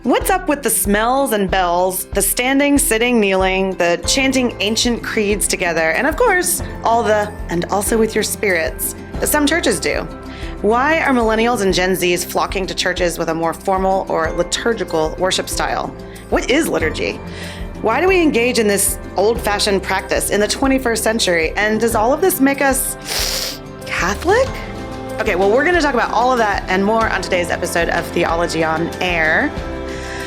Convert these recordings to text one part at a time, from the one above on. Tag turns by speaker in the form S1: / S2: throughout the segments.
S1: What's up with the smells and bells, the standing, sitting, kneeling, the chanting ancient creeds together, and of course, all the "and also with your spirits" that some churches do? Why are millennials and Gen Zs flocking to churches with a more formal or liturgical worship style? What is liturgy? Why do we engage in this old-fashioned practice in the 21st century? And does all of this make us Catholic? Okay, well, we're going to talk about all of that and more on today's episode of Theology on Air.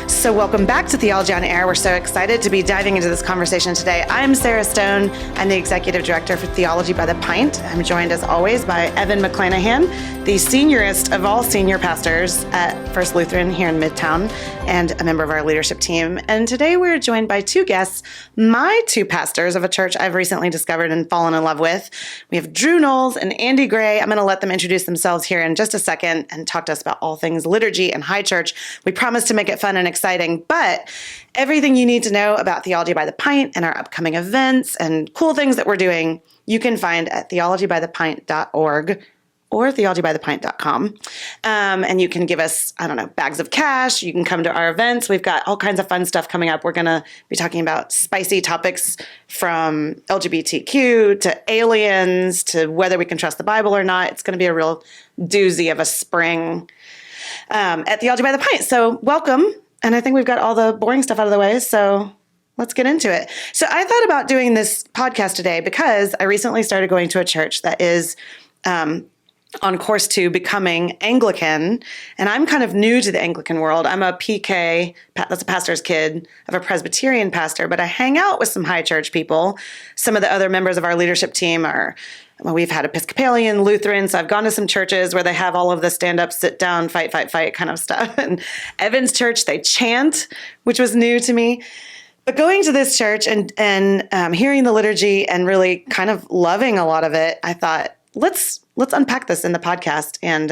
S1: So welcome back to Theology on Air. We're so excited to be diving into this conversation today. I'm Sarah Stone. I'm the Executive Director for Theology by the Pint. I'm joined as always by Evan McClanahan, the seniorist of all senior pastors at First Lutheran here in Midtown and a member of our leadership team. And today we're joined by two guests, my two pastors of a church I've recently discovered and fallen in love with. We have Drew Knowles and Andy Gray. I'm going to let them introduce themselves here in just a second and talk to us about all things liturgy and high church. We promise to make it fun and exciting, but everything you need to know about Theology by the Pint and our upcoming events and cool things that we're doing, you can find at theologybythepint.org or theologybythepint.com. And you can give us, bags of cash. You can come to our events. We've got all kinds of fun stuff coming up. We're going to be talking about spicy topics from LGBTQ to aliens to whether we can trust the Bible or not. It's going to be a real doozy of a spring at Theology by the Pint. So welcome. And I think we've got all the boring stuff out of the way. So let's get into it. So I thought about doing this podcast today because I recently started going to a church that is on course to becoming Anglican. And I'm kind of new to the Anglican world. I'm a PK, that's a pastor's kid, of a Presbyterian pastor, but I hang out with some high church people. Some of the other members of our leadership team we've had Episcopalian, Lutheran, so I've gone to some churches where they have all of the stand up, sit down, fight kind of stuff. And Evan's church, they chant, which was new to me. But going to this church and hearing the liturgy and really kind of loving a lot of it, I thought, let's unpack this in the podcast. And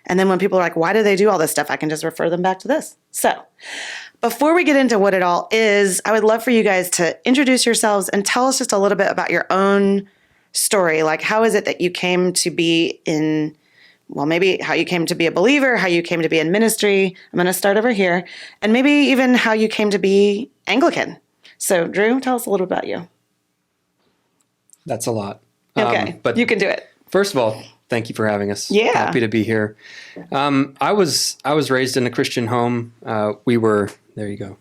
S1: then when people are like, why do they do all this stuff? I can just refer them back to this. So before we get into what it all is, I would love for you guys to introduce yourselves and tell us just a little bit about your own story. Like, how is it that you came to be maybe how you came to be a believer, how you came to be in ministry. I'm going to start over here. And maybe even how you came to be Anglican. So Drew, tell us a little about you.
S2: That's a lot.
S1: Okay, but you can do it.
S2: First of all, thank you for having us.
S1: Yeah.
S2: Happy to be here. I was raised in a Christian home. There you go.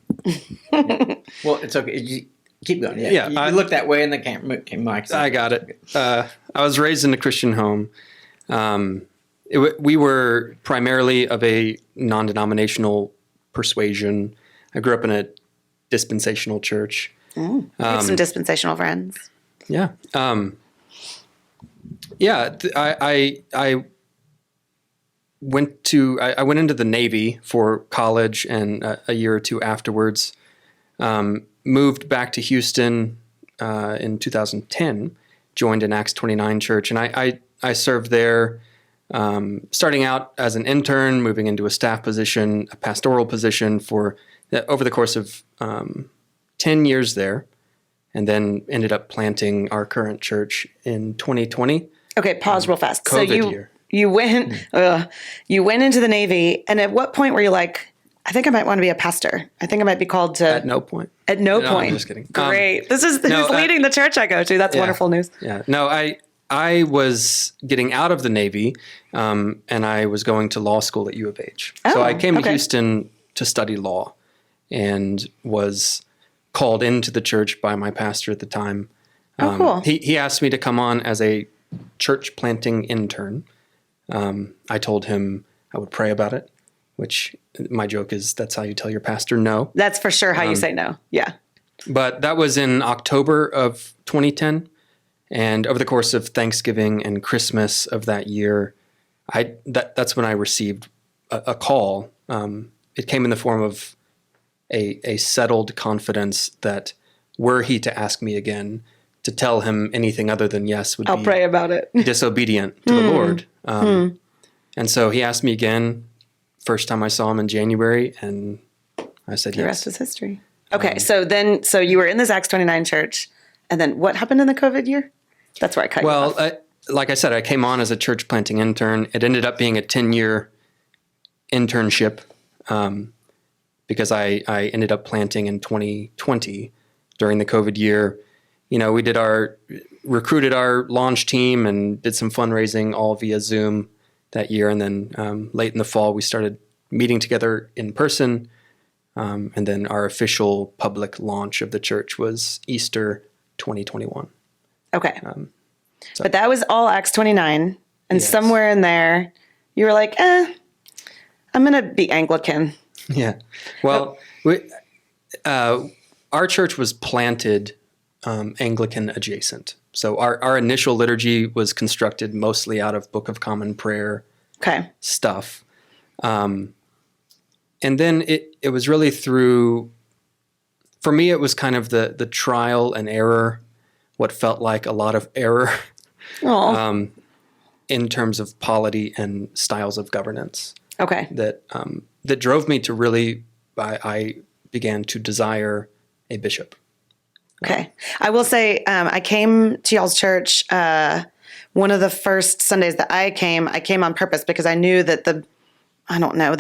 S3: Well, it's okay. You keep going.
S2: Yeah.
S3: You look that way in the camera.
S2: I got it. I was raised in a Christian home. We were primarily of a non-denominational persuasion. I grew up in a dispensational church.
S1: You have some dispensational friends.
S2: Yeah. I went into the Navy for college and a year or two afterwards. Moved back to Houston in 2010. Joined an Acts 29 church, and I served there. Starting out as an intern, moving into a staff position, a pastoral position over the course of 10 years there, and then ended up planting our current church in 2020.
S1: Okay, pause real fast.
S2: COVID year.
S1: You went into the Navy, and at what point were you like, I think I might want to be a pastor. I think I might be called to...
S2: At no point.
S1: At no point.
S2: I'm just kidding.
S1: Great. This is leading the church I go to. That's wonderful news.
S2: Yeah. No, I was getting out of the Navy, and I was going to law school at U of H. So I came to Houston to study law and was called into the church by my pastor at the time.
S1: Cool.
S2: He asked me to come on as a church planting intern. I told him I would pray about it, which my joke is that's how you tell your pastor no.
S1: That's for sure how you say no. Yeah.
S2: But that was in October of 2010. And over the course of Thanksgiving and Christmas of that year, that's when I received a call. It came in the form of a settled confidence that were he to ask me again, to tell him anything other than yes would
S1: I'll pray about it.
S2: Disobedient to the Lord. And so he asked me again, first time I saw him in January, and I said yes.
S1: The rest is history. Okay, so you were in this Acts 29 church, and then what happened in the COVID year? That's where I cut you off.
S2: Like I said, I came on as a church planting intern. It ended up being a 10-year internship because I ended up planting in 2020 during the COVID year. We recruited our launch team and did some fundraising all via Zoom that year. And then late in the fall, we started meeting together in person. And then our official public launch of the church was Easter 2021.
S1: Okay. But that was all Acts 29. And
S2: Yes.
S1: somewhere in there, you were like, I'm going to be Anglican.
S2: Yeah. Well, our church was planted Anglican adjacent. So our initial liturgy was constructed mostly out of Book of Common Prayer
S1: Okay.
S2: stuff. And then it was really through, for me, it was kind of the trial and error, what felt like a lot of error in terms of polity and styles of governance
S1: Okay.
S2: that drove me to really, I began to desire a bishop.
S1: Okay. I will say, I came to y'all's church. One of the first Sundays that I came on purpose because I knew that the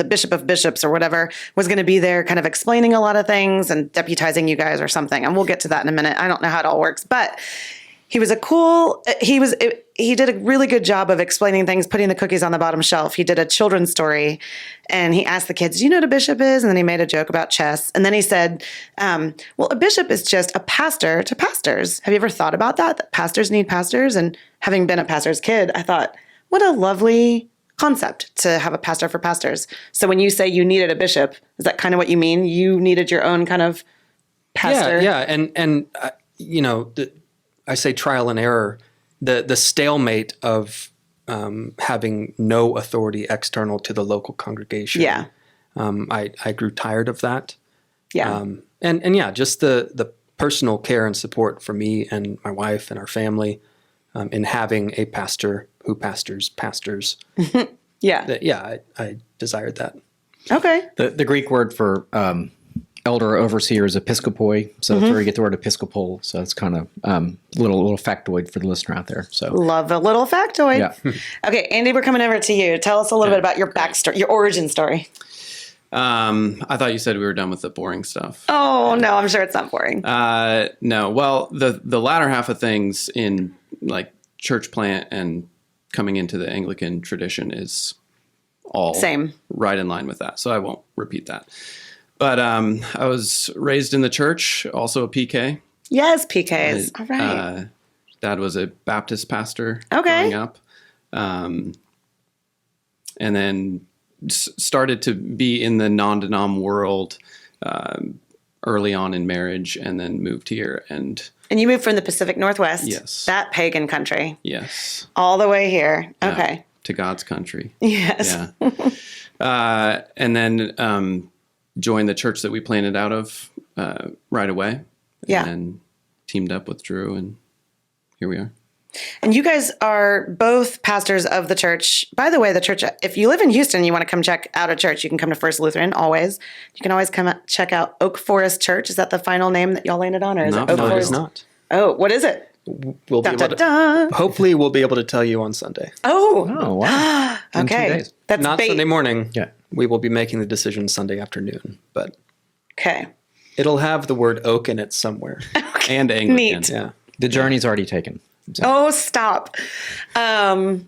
S1: Bishop of Bishops or whatever was going to be there kind of explaining a lot of things and deputizing you guys or something. And we'll get to that in a minute. I don't know how it all works, but he did a really good job of explaining things, putting the cookies on the bottom shelf. He did a children's story and he asked the kids, do you know what a bishop is? And then he made a joke about chess. And then he said, well, a bishop is just a pastor to pastors. Have you ever thought about that pastors need pastors? And having been a pastor's kid, I thought, what a lovely concept to have a pastor for pastors. So when you say you needed a bishop, is that kind of what you mean? You needed your own kind of pastor?
S2: Yeah. And I say trial and error. The stalemate of having no authority external to the local congregation.
S1: Yeah.
S2: I grew tired of that.
S1: Yeah.
S2: Just the personal care and support for me and my wife and our family in having a pastor who pastors pastors.
S1: Yeah.
S2: I desired that.
S1: Okay.
S3: The Greek word for elder or overseer is episkopoi, so that's where you get the word episcopal. So it's kind of little factoid for the listener out there. So
S1: Love a little factoid.
S3: Yeah.
S1: Okay, Andy, we're coming over to you. Tell us a little bit about your backstory, your origin story.
S4: I thought you said we were done with the boring stuff.
S1: Oh, no, I'm sure it's not boring.
S4: No. Well, the latter half of things in like church plant and coming into the Anglican tradition is all
S1: Same.
S4: right in line with that. So I won't repeat that. But I was raised in the church, also a PK.
S1: Yes, PKs. All right.
S4: Dad was a Baptist pastor
S1: Okay.
S4: growing up. And then started to be in the non-denom world early on in marriage, and then moved here. And
S1: you moved from the Pacific Northwest.
S4: Yes.
S1: That pagan country.
S4: yes,
S1: All the way here. Okay.
S4: to God's country.
S1: Yes.
S4: Yeah. And then joined the church that we planted out of right away.
S1: Yeah.
S4: And teamed up with Drew, and here we are.
S1: And you guys are both pastors of the church. By the way, the church, if you live in Houston and you want to come check out a church, you can come to First Lutheran always. You can always come check out Oak Forest Church. Is that the final name that y'all landed on? Or is
S4: No,
S1: it Oak
S4: no, it
S1: Forest?
S4: is
S2: Not.
S1: Oh, what is it?
S2: We'll be
S1: Dun,
S2: able
S1: dun,
S2: to,
S1: dun.
S2: hopefully we'll be able to tell you on Sunday.
S1: Oh,
S3: oh wow, In 2
S1: okay.
S3: days.
S1: That's
S2: Not
S1: bait.
S2: Sunday morning.
S3: Yeah.
S2: We will be making the decision Sunday afternoon, but
S1: Okay.
S2: it'll have the word oak in it somewhere.
S4: And Anglican.
S1: Neat.
S2: Yeah.
S3: The journey's already taken. So.
S1: Oh, stop. Okay.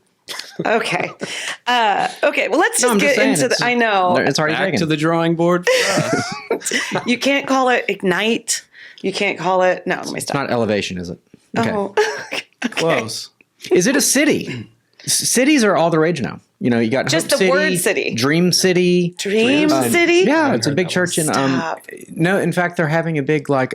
S1: Okay. Well, let's
S3: No,
S1: just
S3: I'm
S1: get
S3: just saying,
S1: into the.
S3: it's-
S1: I know.
S3: It's already
S4: Back
S3: taken.
S4: to the drawing board for us.
S1: You can't call it Ignite. You can't call it. No, let me
S3: It's
S1: stop.
S3: not elevation, is it? Okay.
S1: Oh. Okay.
S4: Close.
S3: Is it a city? Cities are all the rage now. You know, you got
S1: Just
S3: Hope
S1: the
S3: City,
S1: word city.
S3: Dream City.
S1: Dream City?
S3: Yeah, it's a big church in
S1: Stop.
S3: no, in fact they're having a big like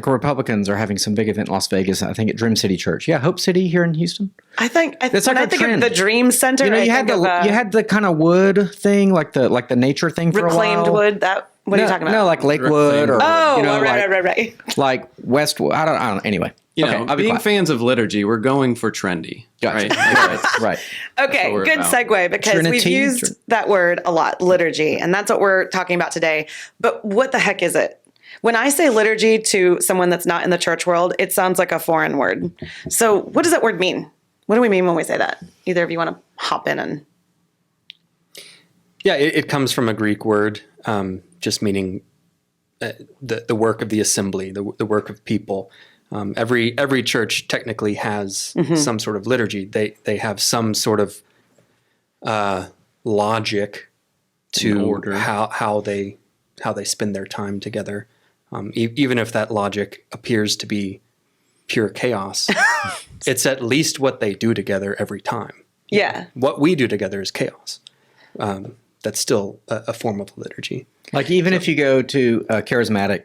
S3: Republicans are having some big event in Las Vegas, I think at Dream City Church. Yeah, Hope City here in Houston.
S1: I think
S3: It's
S1: when
S3: like
S1: I
S3: a
S1: think
S3: trend.
S1: of the Dream Center.
S3: You know,
S1: I
S3: you had
S1: think
S3: the
S1: of,
S3: you had the kind of wood thing, like the nature thing for
S1: reclaimed
S3: a while.
S1: wood. That what are you talking about?
S3: No, like Lakewood or
S1: oh,
S3: you know,
S1: right.
S3: like Westwood. I don't. Anyway,
S4: You
S3: okay,
S4: know,
S3: I'll be
S4: being
S3: quiet.
S4: fans of liturgy, we're going for trendy.
S3: Gotcha.
S4: Right?
S3: right.
S1: Okay,
S4: what we're
S1: good
S4: about.
S1: segue because we've
S3: Trinity.
S1: used that word a lot, liturgy, and that's what we're talking about today. But what the heck is it? When I say liturgy to someone that's not in the church world, it sounds like a foreign word. So what does that word mean? What do we mean when we say that? Either of you want to hop in and...
S2: Yeah, it comes from a Greek word, just meaning the work of the assembly, the work of people. Every church technically has some sort of liturgy. They have some sort of logic to
S4: order.
S2: how they spend their time together, even if that logic appears to be pure chaos. It's at least what they do together every time.
S1: Yeah.
S2: What we do together is chaos. That's still a form of liturgy.
S3: Like even if you go to a charismatic,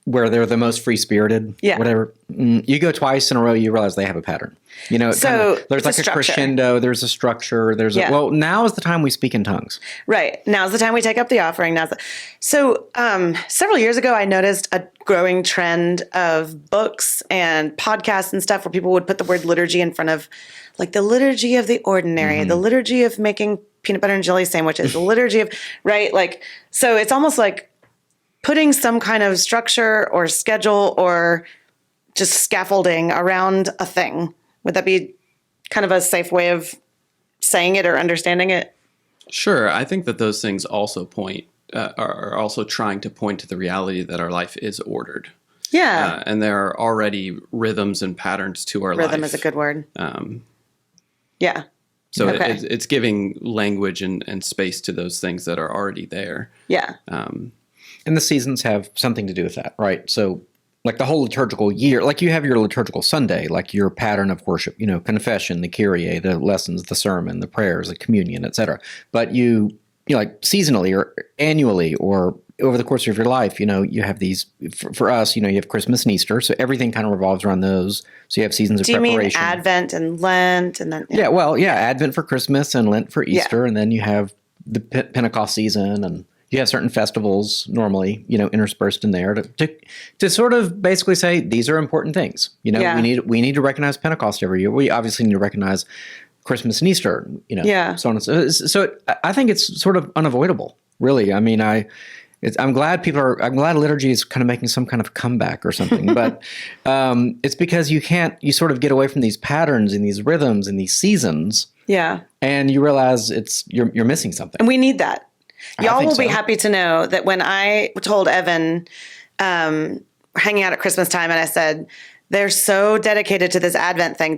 S3: where they're the most free-spirited,
S1: Yeah.
S3: whatever, you go twice in a row, you realize they have a pattern. You know,
S1: So
S3: there's
S1: it's a
S3: like a
S1: structure.
S3: crescendo, there's a structure,
S1: Yeah.
S3: well, now is the time we speak in tongues.
S1: Right. Now's the time we take up the offering. So several years ago, I noticed a growing trend of books and podcasts and stuff where people would put the word liturgy in front of, like, the liturgy of the ordinary, the liturgy of making peanut butter and jelly sandwiches, the liturgy of, right? Like, so it's almost like putting some kind of structure or schedule or just scaffolding around a thing. Would that be kind of a safe way of saying it or understanding it?
S4: Sure. I think that those things also are also trying to point to the reality that our life is ordered.
S1: Yeah.
S4: And there are already rhythms and patterns to our life.
S1: Rhythm is a good word. Yeah.
S4: So
S1: Okay.
S4: it's giving language and space to those things that are already there.
S1: Yeah.
S3: And the seasons have something to do with that, right? So like the whole liturgical year, like you have your liturgical Sunday, like your pattern of worship, you know, confession, the Kyrie, the lessons, the sermon, the prayers, the communion, etc. But you like seasonally or annually or over the course of your life, you know, you have these, for us, you know, you have Christmas and Easter. So everything kind of revolves around those. So you have seasons of
S1: Do you
S3: preparation.
S1: mean Advent and Lent and then?
S3: Yeah, well, yeah, Advent for Christmas and Lent for Easter, and then you have the Pentecost season, and you have certain festivals normally, you know, interspersed in there to sort of basically say these are important things. You know,
S1: Yeah.
S3: we need to recognize Pentecost every year. We obviously need to recognize Christmas and Easter. You know,
S1: Yeah.
S3: so on and so. I think it's sort of unavoidable, really. I mean, I'm glad liturgy is kind of making some kind of comeback or something, but it's because you sort of get away from these patterns and these rhythms and these seasons,
S1: Yeah.
S3: and you realize you're missing something.
S1: And we need that. Y'all
S3: think
S1: will be
S3: so.
S1: happy to know that when I told Evan, hanging out at Christmas time, and I said, they're so dedicated to this Advent thing.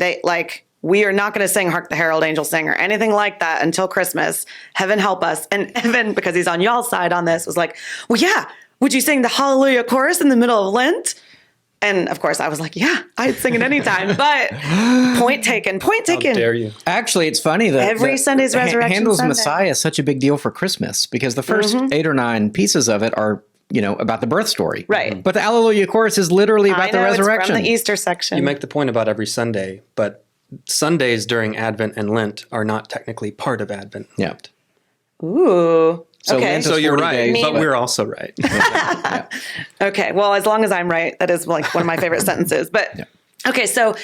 S1: We are not going to sing Hark the Herald Angels Sing or anything like that until Christmas. Heaven help us. And Evan, because he's on y'all's side on this, was like, well, yeah, would you sing the Hallelujah chorus in the middle of Lent? And of course I was like, yeah, I'd sing it anytime, but point taken.
S2: How dare you?
S3: Actually, it's funny that
S1: Every Sunday's Resurrection
S3: Handel's
S1: Sunday.
S3: Messiah is such a big deal for Christmas because the first 8 or 9 pieces of it are, you know, about the birth story.
S1: Right.
S3: But the Alleluia chorus is literally about the resurrection.
S1: It's from the Easter section.
S2: You make the point about every Sunday, but Sundays during Advent and Lent are not technically part of Advent and
S3: Yeah.
S2: Lent.
S1: Ooh.
S3: So
S1: okay.
S3: Lent is
S2: So you're
S3: 40
S2: right,
S3: days,
S2: but we're also right.
S1: Okay. Well, as long as I'm right, that is like one of my favorite sentences. But okay, so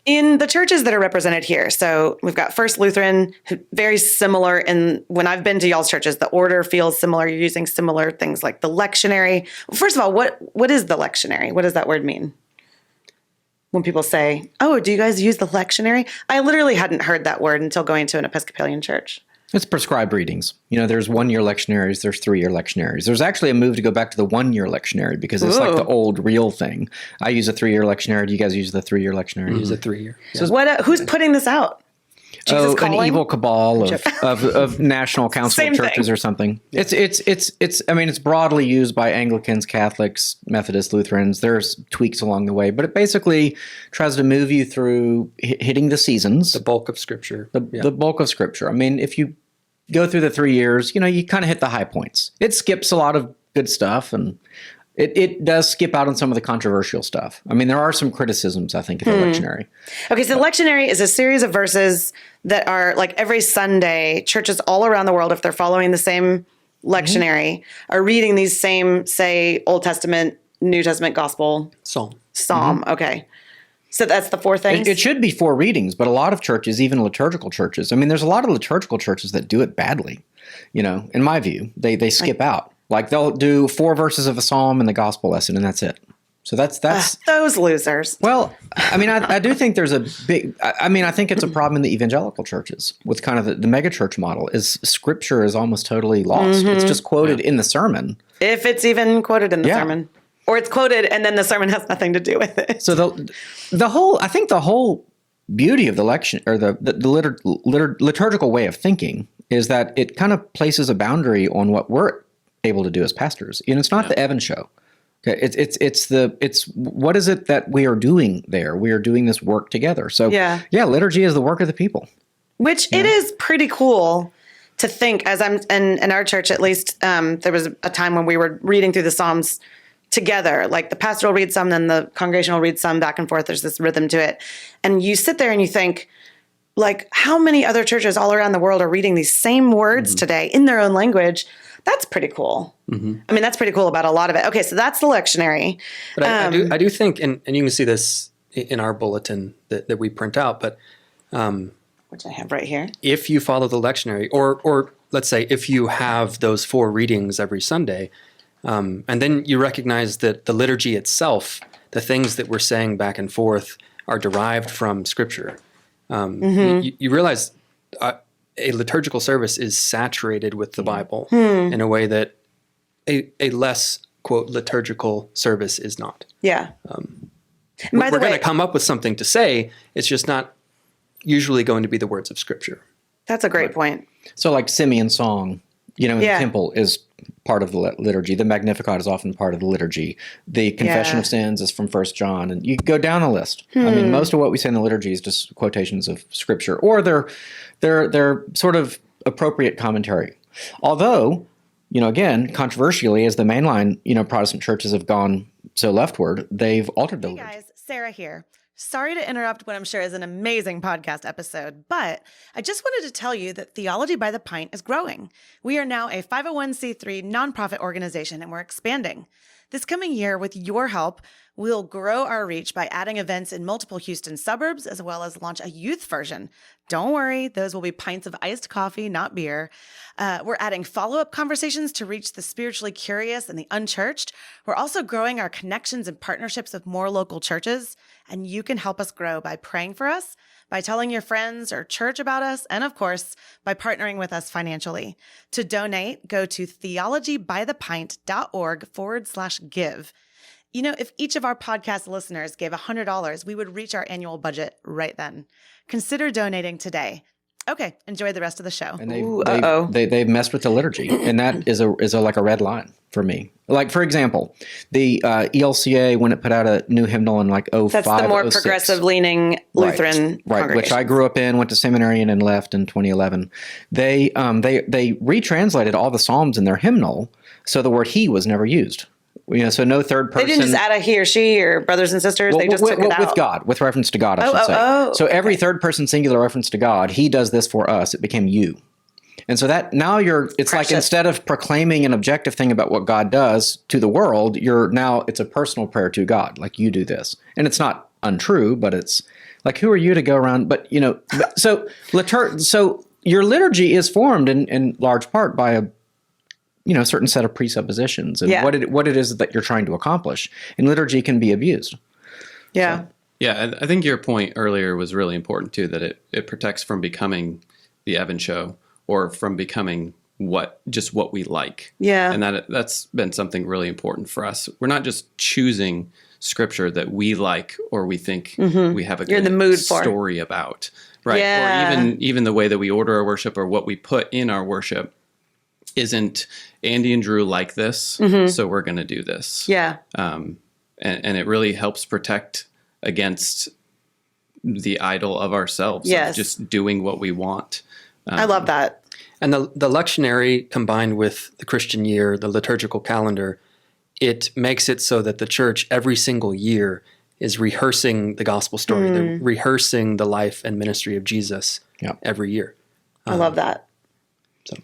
S1: in the churches that are represented here, so we've got First Lutheran, very similar in when I've been to y'all's churches, the order feels similar. You're using similar things like the lectionary. First of all, what is the lectionary? What does that word mean? When people say, "Oh, do you guys use the lectionary?" I literally hadn't heard that word until going to an Episcopalian church.
S3: It's prescribed readings. You know, there's 1-year lectionaries, there's 3-year lectionaries. There's actually a move to go back to the 1-year lectionary because it's like the old real thing. I use a 3-year lectionary. Do you guys use the 3-year lectionary?
S2: Use a 3-year.
S1: Who's putting this out? Jesus
S3: An
S1: calling?
S3: evil cabal of national council
S1: Same
S3: of churches
S1: thing.
S3: or something. It's I mean, it's broadly used by Anglicans, Catholics, Methodists, Lutherans. There's tweaks along the way, but it basically tries to move you through hitting the seasons,
S2: The bulk of Scripture.
S3: the bulk of Scripture. I mean, if you go through the 3 years, you know, you kind of hit the high points. It skips a lot of good stuff, and it does skip out on some of the controversial stuff. I mean, there are some criticisms, I think, of the lectionary.
S1: Okay, so the lectionary is a series of verses that are like every Sunday, churches all around the world, if they're following the same lectionary, are reading these same, say, Old Testament, New Testament, Gospel, Psalm. Okay. So that's the 4 things?
S3: It should be 4 readings, but a lot of churches, even liturgical churches, I mean, there's a lot of liturgical churches that do it badly. You know, in my view, they skip out. Like they'll do 4 verses of a psalm in the gospel lesson, and that's it. So that's
S1: Those losers.
S3: well, I mean, I do think there's a big. I think it's a problem in the evangelical churches with kind of the megachurch model. Is Scripture is almost totally lost. It's just quoted in the sermon.
S1: If it's even quoted in the sermon. Or it's quoted and then the sermon has nothing to do with it.
S3: So the whole beauty of the lection or the liturgical way of thinking is that it kind of places a boundary on what we're able to do as pastors. It's not the Evan show. Okay, it's what is it that we are doing there? We are doing this work together. So liturgy is the work of the people.
S1: Which it is pretty cool to think, as I'm in our church at least, there was a time when we were reading through the Psalms together. Like the pastor will read some, then the congregation will read some, back and forth. There's this rhythm to it. And you sit there and you think, like, how many other churches all around the world are reading these same words today in their own language? That's pretty cool. I mean, that's pretty cool about a lot of it. Okay, so that's the lectionary.
S2: But I do think, and you can see this in our bulletin that we print out, but
S1: Which I have right here.
S2: if you follow the lectionary, or let's say if you have those 4 readings every Sunday, and then you recognize that the liturgy itself, the things that we're saying back and forth, are derived from Scripture, you realize a liturgical service is saturated with the Bible in a way that a less, quote, liturgical service is not.
S1: Yeah.
S2: We're going to come up with something to say. It's just not usually going to be the words of Scripture.
S1: That's a great point.
S3: So like Simeon's song, in the temple is part of the liturgy. The Magnificat is often part of the liturgy. The Confession of Sins is from 1 John. And you go down the list. I mean, most of what we say in the liturgy is just quotations of Scripture, or they're sort of appropriate commentary. Although, again, controversially, as the mainline, Protestant churches have gone so leftward, they've altered the liturgy.
S1: Hey guys, Sarah here. Sorry to interrupt what I'm sure is an amazing podcast episode, but I just wanted to tell you that Theology by the Pint is growing. We are now a 501c3 nonprofit organization, and we're expanding. This coming year, with your help, we'll grow our reach by adding events in multiple Houston suburbs, as well as launch a youth version. Don't worry, those will be pints of iced coffee, not beer. We're adding follow-up conversations to reach the spiritually curious and the unchurched. We're also growing our connections and partnerships with more local churches, and you can help us grow by praying for us, by telling your friends or church about us, and of course, by partnering with us financially. To donate, go to theologybythepint.org/give. If each of our podcast listeners gave $100, we would reach our annual budget right then. Consider donating today. Okay, enjoy the rest of the show.
S3: And they've messed with the liturgy, and that is like a red line for me. Like, for example, the ELCA, when it put out a new hymnal in like 05,
S1: That's the more
S3: 06.
S1: progressive-leaning Lutheran
S3: right, which I grew up in, went to seminary and left in 2011. They retranslated all the Psalms in their hymnal, so the word "he" was never used. So no third person.
S1: They didn't just add a he or she or brothers and sisters. They just took it out.
S3: With God, with reference to God, I should say. So every third person singular reference to God, he does this for us. It became you. And so that now it's like instead of proclaiming an objective thing about what God does to the world, it's a personal prayer to God. Like, you do this. And it's not untrue, but it's like, who are you to go around? But, so your liturgy is formed in large part by a certain set of presuppositions and what it is that you're trying to accomplish. And liturgy can be abused.
S1: Yeah.
S4: So. Yeah, I think your point earlier was really important too, that it protects from becoming the Evan show or from becoming what we like.
S1: Yeah.
S4: And that's been something really important for us. We're not just choosing Scripture that we like or we think we have a good story about. Right.
S1: Yeah.
S4: Or even the way that we order our worship or what we put in our worship isn't Andy and Drew like this, so we're going to do this.
S1: Yeah.
S4: And it really helps protect against the idol of ourselves, of just doing what we want.
S1: I love that.
S2: And the lectionary combined with the Christian year, the liturgical calendar, it makes it so that the church every single year is rehearsing the gospel story. They're rehearsing the life and ministry of Jesus every year.
S1: I love that.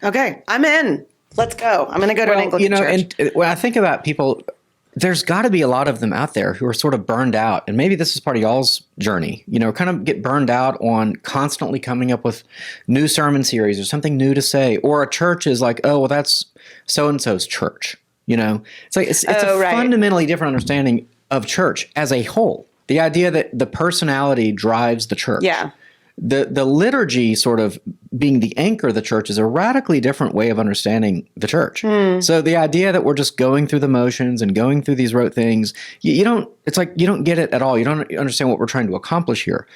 S1: Okay, I'm in. Let's go. I'm going to go to an Anglican church.
S3: And when I think about people, there's got to be a lot of them out there who are sort of burned out. And maybe this is part of y'all's journey, kind of get burned out on constantly coming up with new sermon series or something new to say. Or a church is like, oh, well, that's so-and-so's church. It's like it's a fundamentally different understanding of church as a whole. The idea that the personality drives the church.
S1: Yeah.
S3: The liturgy sort of being the anchor of the church is a radically different way of understanding the church. So the idea that we're just going through the motions and going through these rote things, you don't get it at all. You don't understand what we're trying to accomplish here.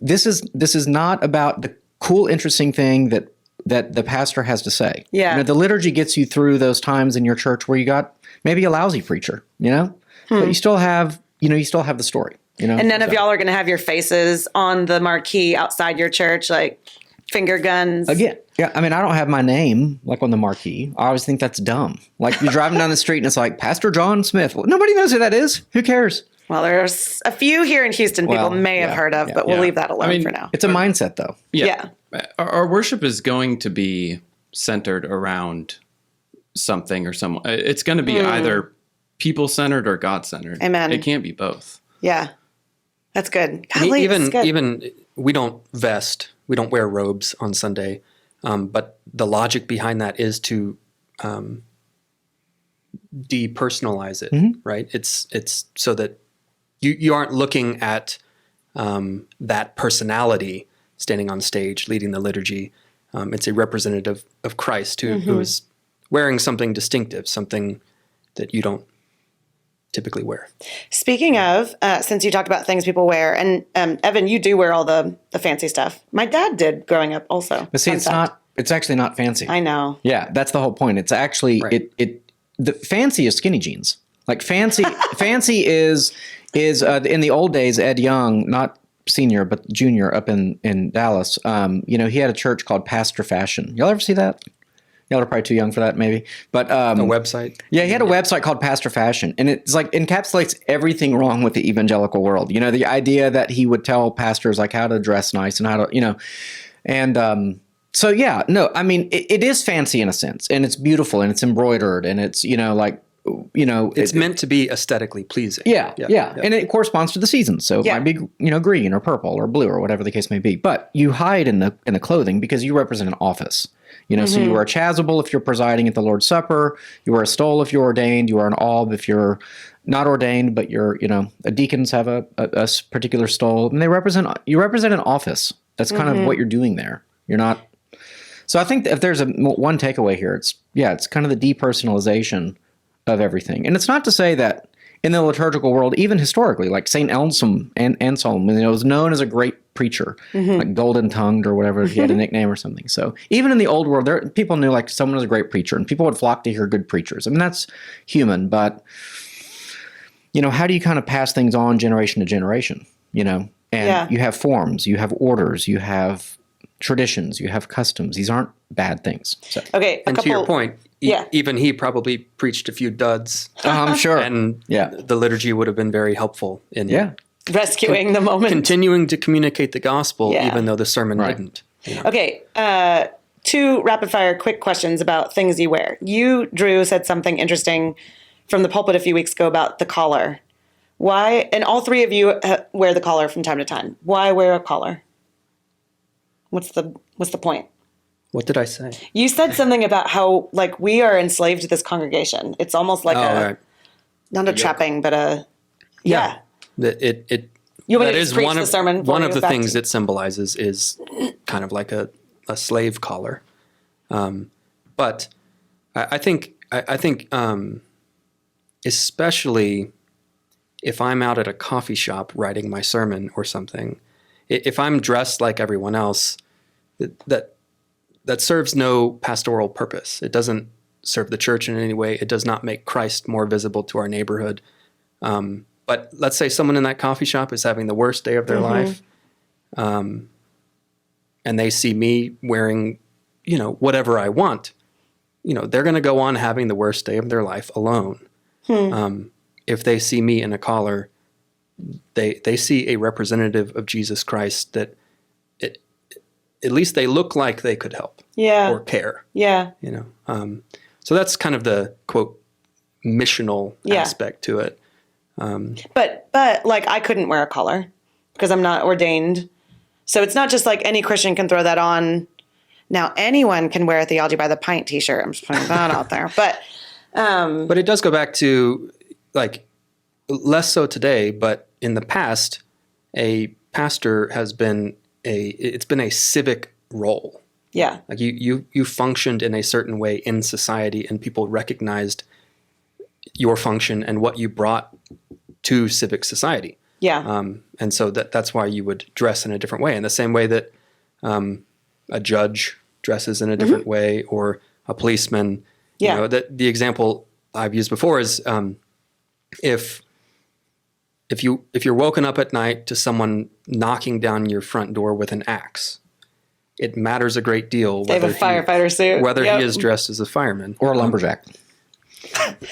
S3: This is not about the cool, interesting thing that the pastor has to say.
S1: Yeah.
S3: The liturgy gets you through those times in your church where you got maybe a lousy preacher, but you still have the story.
S1: And none of y'all are going to have your faces on the marquee outside your church, like finger guns.
S3: Again, yeah. I mean, I don't have my name like on the marquee. I always think that's dumb. Like you're driving down the street and it's like Pastor John Smith. Well, nobody knows who that is. Who cares?
S1: Well, there's a few here in Houston people may have heard of, but we'll leave that alone for now.
S3: It's a mindset, though.
S1: Yeah.
S4: Our worship is going to be centered around something or someone. It's going to be either people-centered or God-centered.
S1: Amen.
S4: It can't be both.
S1: Yeah. That's good. Golly, that's good.
S2: Even we don't vest, we don't wear robes on Sunday, but the logic behind that is to depersonalize it, right? It's so that you aren't looking at that personality standing on stage leading the liturgy. It's a representative of Christ who is wearing something distinctive, something that you don't typically wear.
S1: Speaking of, since you talked about things people wear, and Evan, you do wear all the fancy stuff. My dad did growing up also.
S3: But see, it's actually not fancy.
S1: I know.
S3: Yeah, that's the whole point. It's actually, the fancy is skinny jeans. Like fancy is in the old days, Ed Young, not senior, but junior up in Dallas, he had a church called Pastor Fashion. Y'all ever see that? Y'all are probably too young for that, maybe. But
S2: A website?
S3: Yeah, he had a website called Pastor Fashion, and it's like encapsulates everything wrong with the evangelical world. The idea that he would tell pastors like how to dress nice and how to, and so yeah, no, I mean it is fancy in a sense, and it's beautiful, and it's embroidered, and it's
S2: it's meant to be aesthetically pleasing.
S3: Yeah, and it corresponds to the season, so it might be green or purple or blue or whatever the case may be. But you hide in the clothing because you represent an office. So you wear a chasuble if you're presiding at the Lord's Supper. You wear a stole if you're ordained. You wear an alb if you're not ordained, but deacons have a particular stole, and you represent an office. That's kind of what you're doing there. You're not. So I think if there's one takeaway here, it's kind of the depersonalization of everything. And it's not to say that in the liturgical world, even historically, like St. Anselm was known as a great preacher, like golden tongued or whatever, he had a nickname or something. So even in the old world, people knew like someone was a great preacher, and people would flock to hear good preachers. I mean, that's human, but how do you kind of pass things on generation to generation, and you have forms, you have orders, you have traditions, you have customs. These aren't bad things. So.
S1: Okay.
S2: To your point, even he probably preached a few duds.
S3: I'm sure.
S2: And the liturgy would have been very helpful in
S1: rescuing the moment.
S2: Continuing to communicate the gospel, even though the sermon didn't.
S1: Okay. 2 rapid fire quick questions about things you wear. You, Drew, said something interesting from the pulpit a few weeks ago about the collar. Why? And all 3 of you wear the collar from time to time. Why wear a collar? What's the point?
S2: What did I say?
S1: You said something about how like we are enslaved to this congregation. It's almost like not a trapping, but a
S2: That is one of the things it symbolizes is kind of like a slave collar. But I think especially if I'm out at a coffee shop writing my sermon or something, if I'm dressed like everyone else, that serves no pastoral purpose. It doesn't serve the church in any way. It does not make Christ more visible to our neighborhood. But let's say someone in that coffee shop is having the worst day of their life, and they see me wearing, whatever I want. They're going to go on having the worst day of their life alone. If they see me in a collar, they see a representative of Jesus Christ that at least they look like they could help or care.
S1: Yeah.
S2: So that's kind of the quote missional aspect to it.
S1: But like I couldn't wear a collar because I'm not ordained. So it's not just like any Christian can throw that on. Now anyone can wear a Theology by the Pint t-shirt. I'm just putting that out there. But
S2: it does go back to like less so today, but in the past, a pastor has been it's been a civic role.
S1: Yeah.
S2: Like you functioned in a certain way in society, and people recognized your function and what you brought to civic society.
S1: Yeah.
S2: And so that's why you would dress in a different way, in the same way that a judge dresses in a different way, or a policeman.
S1: Yeah.
S2: You know, that the example I've used before is if you're woken up at night to someone knocking down your front door with an axe, it matters a great deal
S1: They have a firefighter suit.
S2: whether
S1: Yep.
S2: he is dressed as a fireman
S3: Or a lumberjack.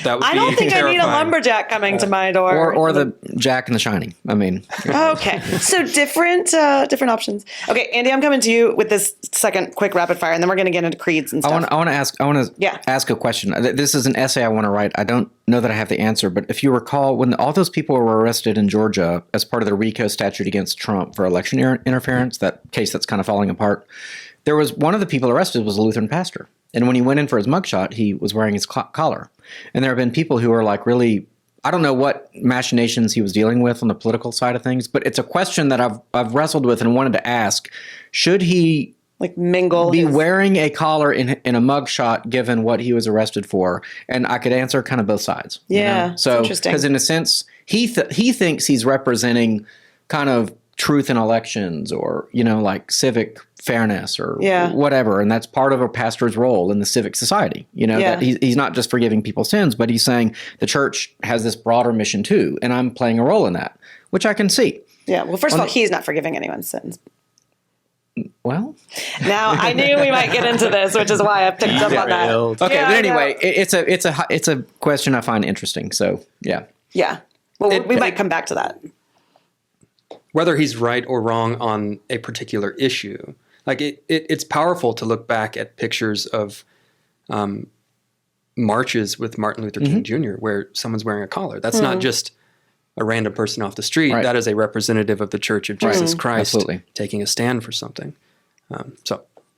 S2: That would
S1: I
S2: be
S1: don't think I need a
S2: terrifying.
S1: lumberjack coming to my door.
S3: Or the Jack in the Shining. I mean,
S1: Okay, so different options. Okay, Andy, I'm coming to you with this second quick rapid fire, and then we're going to get into creeds and stuff.
S3: I want to
S1: Yeah.
S3: ask a question. This is an essay I want to write. I don't know that I have the answer, but if you recall, when all those people were arrested in Georgia as part of the RICO statute against Trump for election interference, that case that's kind of falling apart, there was one of the people arrested was a Lutheran pastor. And when he went in for his mugshot, he was wearing his collar. And there have been people who are like really, I don't know what machinations he was dealing with on the political side of things, but it's a question that I've wrestled with and wanted to ask. Should he
S1: like mingle
S3: be
S1: his-
S3: wearing a collar in a mugshot given what he was arrested for? And I could answer kind of both sides.
S1: Yeah, it's
S3: So,
S1: interesting.
S3: because in a sense, he thinks he's representing kind of truth in elections, or, you know, like civic fairness, or
S1: Yeah.
S3: whatever. And that's part of a pastor's role in the civic society. You know,
S1: Yeah.
S3: that he's not just forgiving people's sins, but he's saying the church has this broader mission too. And I'm playing a role in that, which I can see.
S1: Yeah, well, first of all, he's not forgiving anyone's sins.
S3: Well,
S1: Now, I knew we might get into this, which is why I picked up on that.
S3: okay.
S1: Yeah,
S3: But
S1: I
S3: anyway,
S1: know.
S3: it's a question I find interesting. So yeah.
S1: Yeah. Well, we might come back to that.
S2: Whether he's right or wrong on a particular issue. Like it's powerful to look back at pictures of marches with Martin Luther King Jr. where someone's wearing a collar. That's not just a random person off the street.
S3: Right.
S2: That is a representative of the Church of Jesus Christ
S3: Absolutely.
S2: taking a stand for something.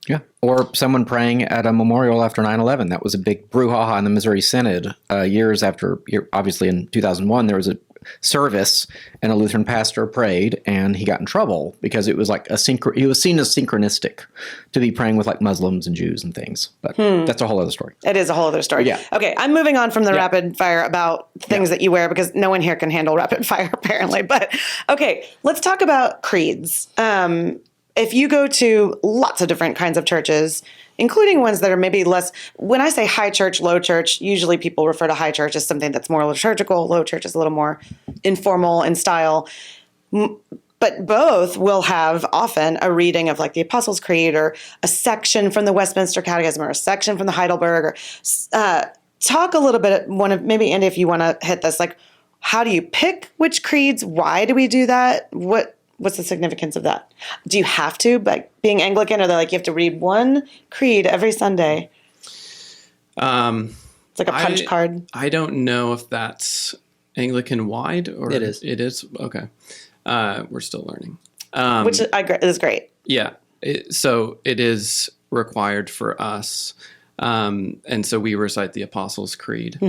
S3: Yeah. Or someone praying at a memorial after 9/11. That was a big brouhaha in the Missouri Synod years after. Obviously, in 2001, there was a service and a Lutheran pastor prayed, and he got in trouble because it was like he was seen as synchronistic to be praying with like Muslims and Jews and things. But that's a whole other story.
S1: It is a whole other story.
S3: Yeah.
S1: Okay, I'm moving on from the rapid fire about things that you wear, because no one here can handle rapid fire apparently. But okay, let's talk about creeds. If you go to lots of different kinds of churches, including ones that are maybe less, when I say high church, low church, usually people refer to high church as something that's more liturgical. Low church is a little more informal in style. But both will have often a reading of like the Apostles' Creed, or a section from the Westminster Catechism, or a section from the Heidelberg. Or talk a little bit, maybe Andy, if you want to hit this, like how do you pick which creeds? Why do we do that? What's the significance of that? Do you have to, like being Anglican, or they're like you have to read one creed every Sunday? It's like a punch card.
S4: I don't know if that's Anglican wide, or
S2: It is.
S4: It is okay. We're still learning.
S1: Which is great.
S4: Yeah. So it is required for us. And so we recite the Apostles' Creed.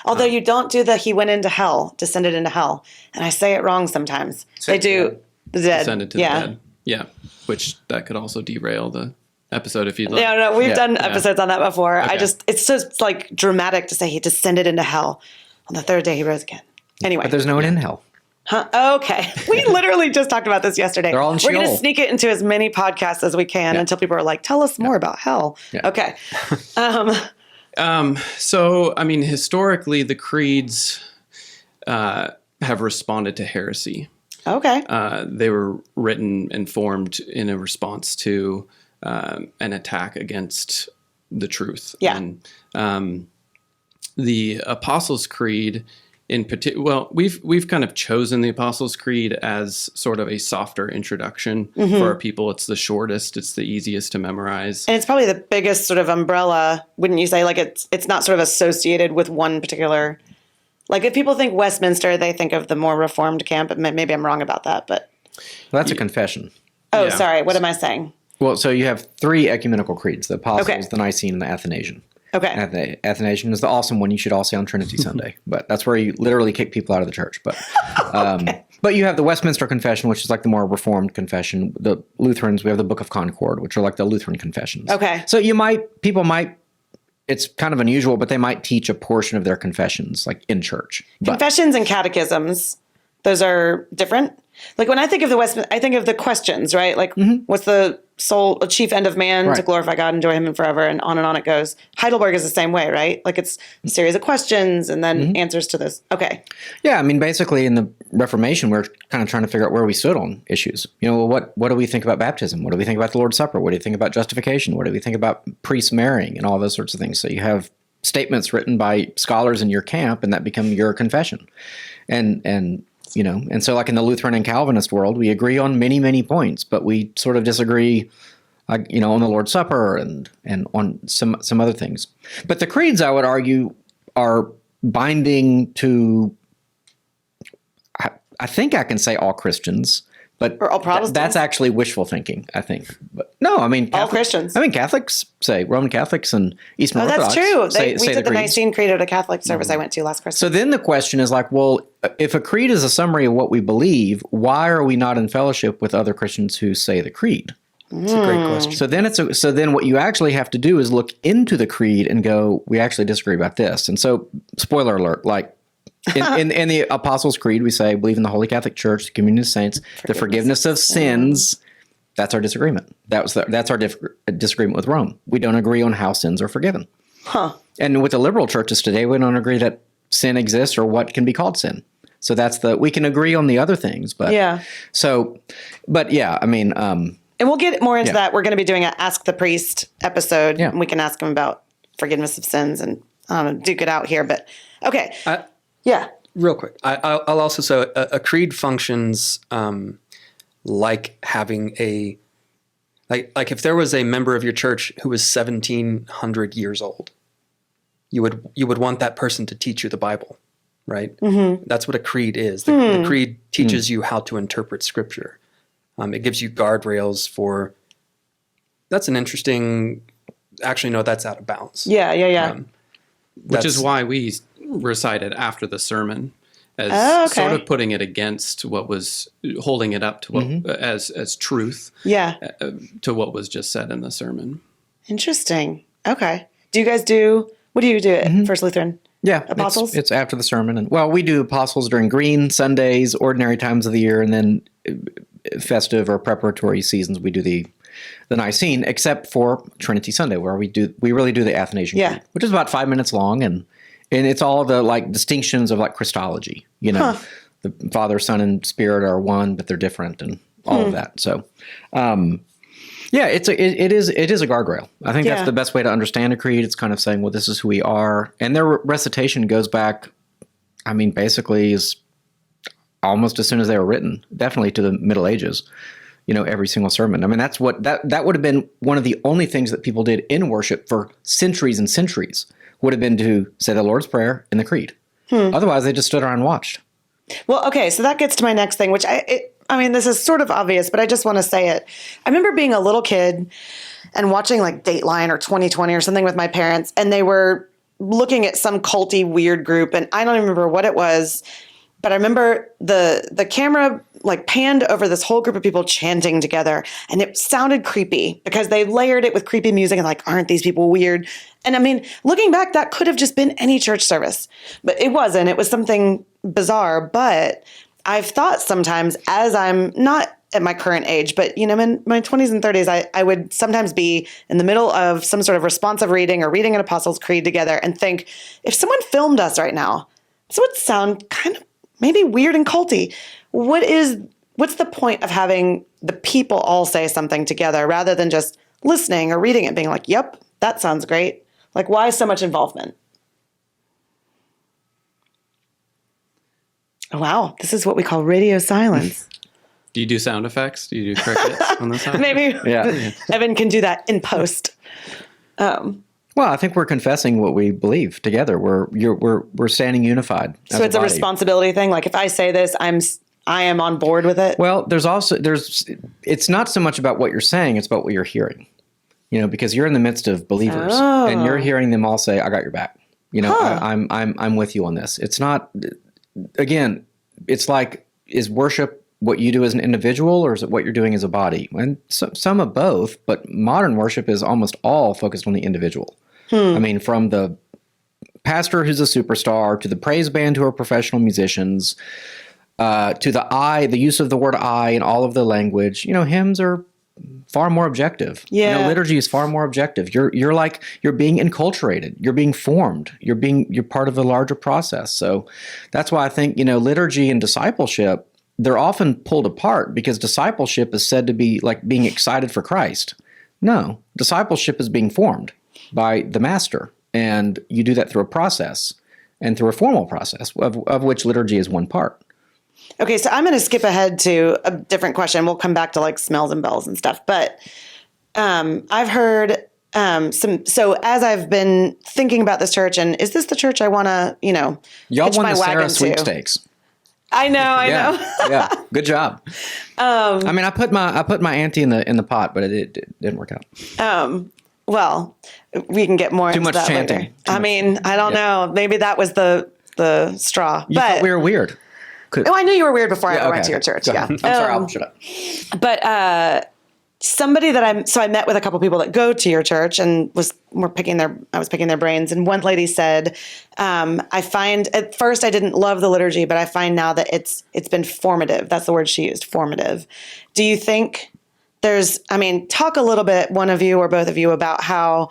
S1: Although you don't do the "He went into hell, descended into hell," and I say it wrong sometimes. They do the dead.
S4: Descended to the dead. Yeah. Which that could also derail the episode if you'd like.
S1: No, we've done episodes on that before.
S4: Okay.
S1: It's just like dramatic to say he descended into hell. On the third day he rose again. Anyway.
S3: But there's no one in hell.
S1: Huh? Okay. We literally just talked about this yesterday.
S3: They're all in
S1: We're going to
S3: Sheol.
S1: sneak it into as many podcasts as we can until people are like, tell us more about hell.
S3: Yeah.
S1: Okay.
S4: So, I mean, historically, the creeds have responded to heresy.
S1: Okay.
S4: They were written and formed in a response to an attack against the truth.
S1: Yeah.
S4: And the Apostles' Creed, in particular, well, we've kind of chosen the Apostles' Creed as sort of a softer introduction for our people. It's the shortest, it's the easiest to memorize.
S1: And it's probably the biggest sort of umbrella, wouldn't you say? Like it's not sort of associated with one particular. Like if people think Westminster, they think of the more Reformed camp. Maybe I'm wrong about that, but
S3: Well, that's a confession.
S1: oh,
S4: Yeah.
S1: sorry. What am I saying?
S3: Well, so you have three ecumenical creeds: the Apostles,
S1: Okay.
S3: the Nicene, and the Athanasian.
S1: Okay.
S3: Athanasian is the awesome one you should all say on Trinity Sunday, but that's where you literally kick people out of the church. But but you have the Westminster Confession, which is like the more Reformed confession. The Lutherans, we have the Book of Concord, which are like the Lutheran confessions.
S1: Okay.
S3: So people might, it's kind of unusual, but they might teach a portion of their confessions like in church. But
S1: Confessions and catechisms, those are different. Like when I think of I think of the questions, right? Like what's the chief end of man? To
S3: Right.
S1: glorify God, enjoy him forever, and on it goes. Heidelberg is the same way, right? Like it's a series of questions and then answers to this. Okay.
S3: yeah, I mean, basically in the Reformation, we're kind of trying to figure out where we stood on issues. You know, what do we think about baptism? What do we think about the Lord's Supper? What do you think about justification? What do we think about priests marrying and all those sorts of things? So you have statements written by scholars in your camp, and that become your confession. And you know, and so like in the Lutheran and Calvinist world, we agree on many, many points, but we sort of disagree, you know, on the Lord's Supper and on some other things. But the creeds, I would argue, are binding to, I think I can say all Christians, but
S1: Or all Protestants?
S3: that's actually wishful thinking, I think. But no, I mean,
S1: All Christians.
S3: I mean, Catholics say, Roman Catholics and Eastern
S1: Oh,
S3: Orthodox
S1: that's true.
S3: say
S1: We did the
S3: creeds.
S1: Nicene Creed at a Catholic service I went to last Christmas.
S3: So then the question is like, well, if a creed is a summary of what we believe, why are we not in fellowship with other Christians who say the creed?
S2: It's a great question.
S3: So then what you actually have to do is look into the creed and go, we actually disagree about this. And so, spoiler alert, like in the Apostles' Creed, we say, believe in the Holy Catholic Church, the communion of saints, the forgiveness of sins. That's our disagreement. That's our disagreement with Rome. We don't agree on how sins are forgiven.
S1: Huh.
S3: And with the liberal churches today, we don't agree that sin exists or what can be called sin. So we can agree on the other things, but
S1: Yeah.
S3: So, but yeah, I mean,
S1: And we'll get more into
S3: Yeah.
S1: that. We're going to be doing an Ask the Priest episode.
S3: Yeah.
S1: And we can ask him about forgiveness of sins and duke it out here. But okay. Yeah.
S2: Real quick, I'll also say a creed functions like having like if there was a member of your church who was 1,700 years old, you would want that person to teach you the Bible, right? Mm-hmm. That's what a creed is. The creed teaches you how to interpret Scripture. It gives you guardrails for. That's an interesting. Actually, no, that's out of bounds.
S1: Yeah.
S4: Which is why we recited after the sermon as
S1: okay.
S4: sort of putting it against what was holding it up to what as truth
S1: Yeah.
S4: to what was just said in the sermon.
S1: Interesting. Okay. What do you do at First Lutheran?
S3: yeah,
S1: Apostles?
S3: it's after the sermon. And well, we do apostles during green Sundays, ordinary times of the year, and then festive or preparatory seasons, we do the Nicene, except for Trinity Sunday, where we really do the Athanasian
S1: Yeah.
S3: Creed, which is about 5 minutes long, and it's all the like distinctions of like Christology. You know, the Father, Son, and Spirit are one, but they're different, and all of that. So, yeah, it is a guardrail. I think
S1: Yeah.
S3: that's the best way to understand a creed. It's kind of saying, well, this is who we are, and their recitation goes back. I mean, basically, is almost as soon as they were written, definitely to the Middle Ages. You know, every single sermon. I mean, that's what that would have been one of the only things that people did in worship for centuries and centuries. Would have been to say the Lord's Prayer and the Creed. Otherwise, they just stood around and watched.
S1: Well, okay, so that gets to my next thing, which I mean, this is sort of obvious, but I just want to say it. I remember being a little kid and watching like Dateline or 2020 or something with my parents, and they were looking at some culty weird group, and I don't even remember what it was, but I remember the camera like panned over this whole group of people chanting together, and it sounded creepy because they layered it with creepy music and like, aren't these people weird? And I mean, looking back, that could have just been any church service, but it wasn't. It was something bizarre. But I've thought sometimes, as I'm not at my current age, but in my 20s and 30s, I would sometimes be in the middle of some sort of responsive reading or reading an Apostles' Creed together and think, if someone filmed us right now, this would sound kind of maybe weird and culty. What's the point of having the people all say something together rather than just listening or reading it being like, yep, that sounds great. Like, why so much involvement? Oh, wow. This is what we call radio silence.
S4: Do you do sound effects? Do you do crickets on the side?
S1: Maybe
S3: Yeah.
S1: Evan can do that in post.
S3: Well, I think we're confessing what we believe together. We're standing unified.
S1: So it's a responsibility thing. Like, if I say this, I am on board with it.
S3: Well, it's not so much about what you're saying; it's about what you're hearing. because you're in the midst of believers and you're hearing them all say, I got your back. I'm with you on this. It's not, again, it's like, is worship what you do as an individual, or is it what you're doing as a body? And some of both, but modern worship is almost all focused on the individual. I mean, from the pastor who's a superstar, to the praise band who are professional musicians, to the use of the word I in all of the language. Hymns are far more objective.
S1: Yeah.
S3: Liturgy is far more objective. You're being enculturated. You're being formed. You're part of a larger process. So that's why I think, liturgy and discipleship, they're often pulled apart, because discipleship is said to be like being excited for Christ. No, discipleship is being formed by the master. And you do that through a process, and through a formal process, of which liturgy is one part.
S1: Okay, so I'm going to skip ahead to a different question. We'll come back to like smells and bells and stuff. But I've heard so as I've been thinking about this church, and is this the church I want to,
S3: Y'all
S1: hitch
S3: won
S1: my
S3: the Sarah
S1: wagon to?
S3: sweepstakes.
S1: I know.
S3: Yeah, good job. I mean, I put my ante in the pot, but it didn't work out.
S1: Well, we can get more into
S3: much
S1: that
S3: chanting.
S1: later. I don't know. Maybe that was the straw.
S3: You thought we were weird.
S1: Oh, I knew you were weird before I ever went
S3: okay.
S1: to your church.
S3: Go
S1: Yeah.
S3: ahead. I'm sorry, I'll shut up.
S1: But somebody that I met with a couple people that go to your church, and I was picking their brains. And one lady said, I find, at first I didn't love the liturgy, but I find now that it's been formative. That's the word she used, formative. Do you think talk a little bit, one of you or both of you, about how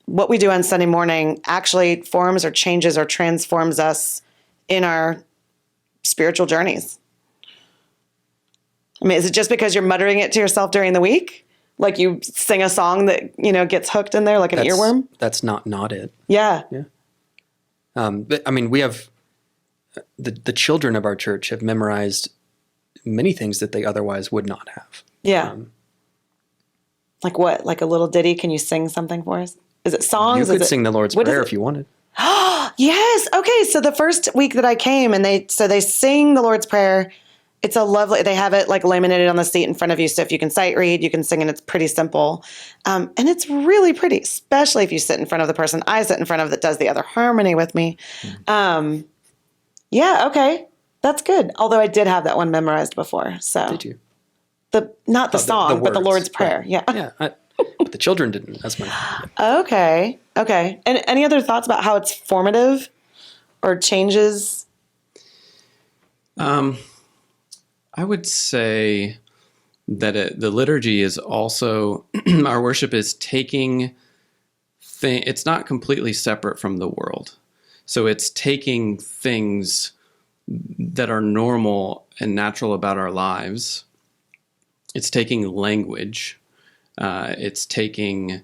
S1: what we do on Sunday morning actually forms or changes or transforms us in our spiritual journeys. I mean, is it just because you're muttering it to yourself during the week? Like you sing a song that, gets hooked in there like an earworm?
S2: That's not it.
S1: Yeah.
S2: Yeah. But I mean, we have the children of our church have memorized many things that they otherwise would not have.
S1: Yeah. Like what? Like a little ditty? Can you sing something for us? Is it songs?
S2: You could sing the Lord's Prayer if you wanted.
S1: Yes. Okay. So the first week that I came, and they sing the Lord's Prayer. It's they have it like laminated on the seat in front of you. So if you can sight read, you can sing, and it's pretty simple. And it's really pretty, especially if you sit in front of the person I sit in front of that does the other harmony with me. Yeah. Okay. That's good. Although I did have that one memorized before. So
S2: Did you?
S1: Not the song, but the
S2: words.
S1: Lord's Prayer.
S2: Right.
S1: Yeah.
S2: Yeah. But the children didn't. That's my.
S1: Okay. And any other thoughts about how it's formative or changes?
S4: I would say that the liturgy is also, our worship is taking it's not completely separate from the world. So it's taking things that are normal and natural about our lives. It's taking language. It's taking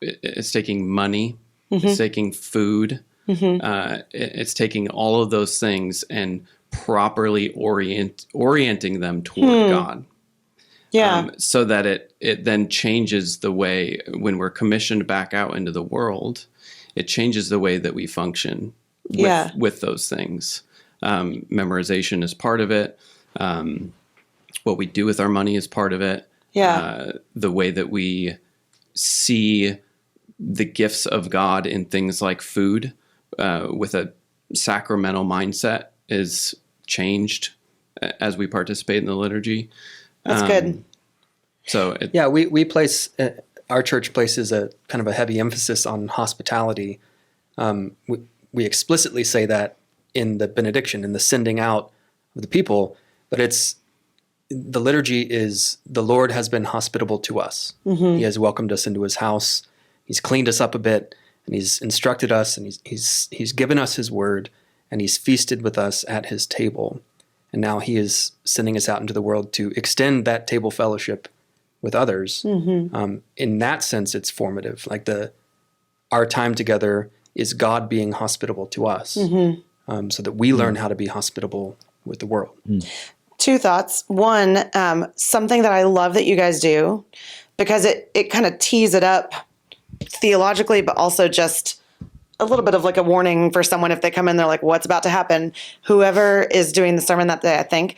S4: it's taking money. Mm-hmm. It's taking food. Mm-hmm. It's taking all of those things and properly orienting them toward God.
S1: Yeah.
S4: So that it then changes the way, when we're commissioned back out into the world, it changes the way that we function with those things. Memorization is part of it. What we do with our money is part of it.
S1: Yeah.
S4: The way that we see the gifts of God in things like food, with a sacramental mindset, is changed as we participate in the liturgy.
S1: That's good.
S4: So
S2: we place, our church places a kind of a heavy emphasis on hospitality. We explicitly say that in the benediction, in the sending out of the people, but the liturgy is, the Lord has been hospitable to us. Mm-hmm. He has welcomed us into his house. He's cleaned us up a bit, and he's instructed us, and he's given us his word, and he's feasted with us at his table. And now he is sending us out into the world to extend that table fellowship with others. Mm-hmm. In that sense, it's formative. Like our time together is God being hospitable to us, mm-hmm. So that we learn how to be hospitable with the world. Mm.
S1: Two thoughts. One, something that I love that you guys do, because it kind of tees it up theologically, but also just a little bit of like a warning for someone if they come in, they're like, what's about to happen? Whoever is doing the sermon that day, I think,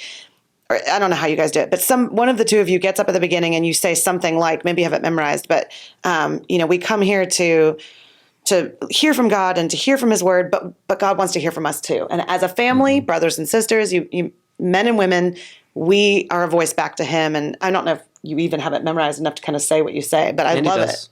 S1: or I don't know how you guys do it, but one of the two of you gets up at the beginning and you say something like, maybe you have it memorized, but we come here to hear from God and to hear from his word, but God wants to hear from us too. And as a family, brothers and sisters, you men and women, we are a voice back to him. And I don't know if you even have it memorized enough to kind of say what you say, but I love it.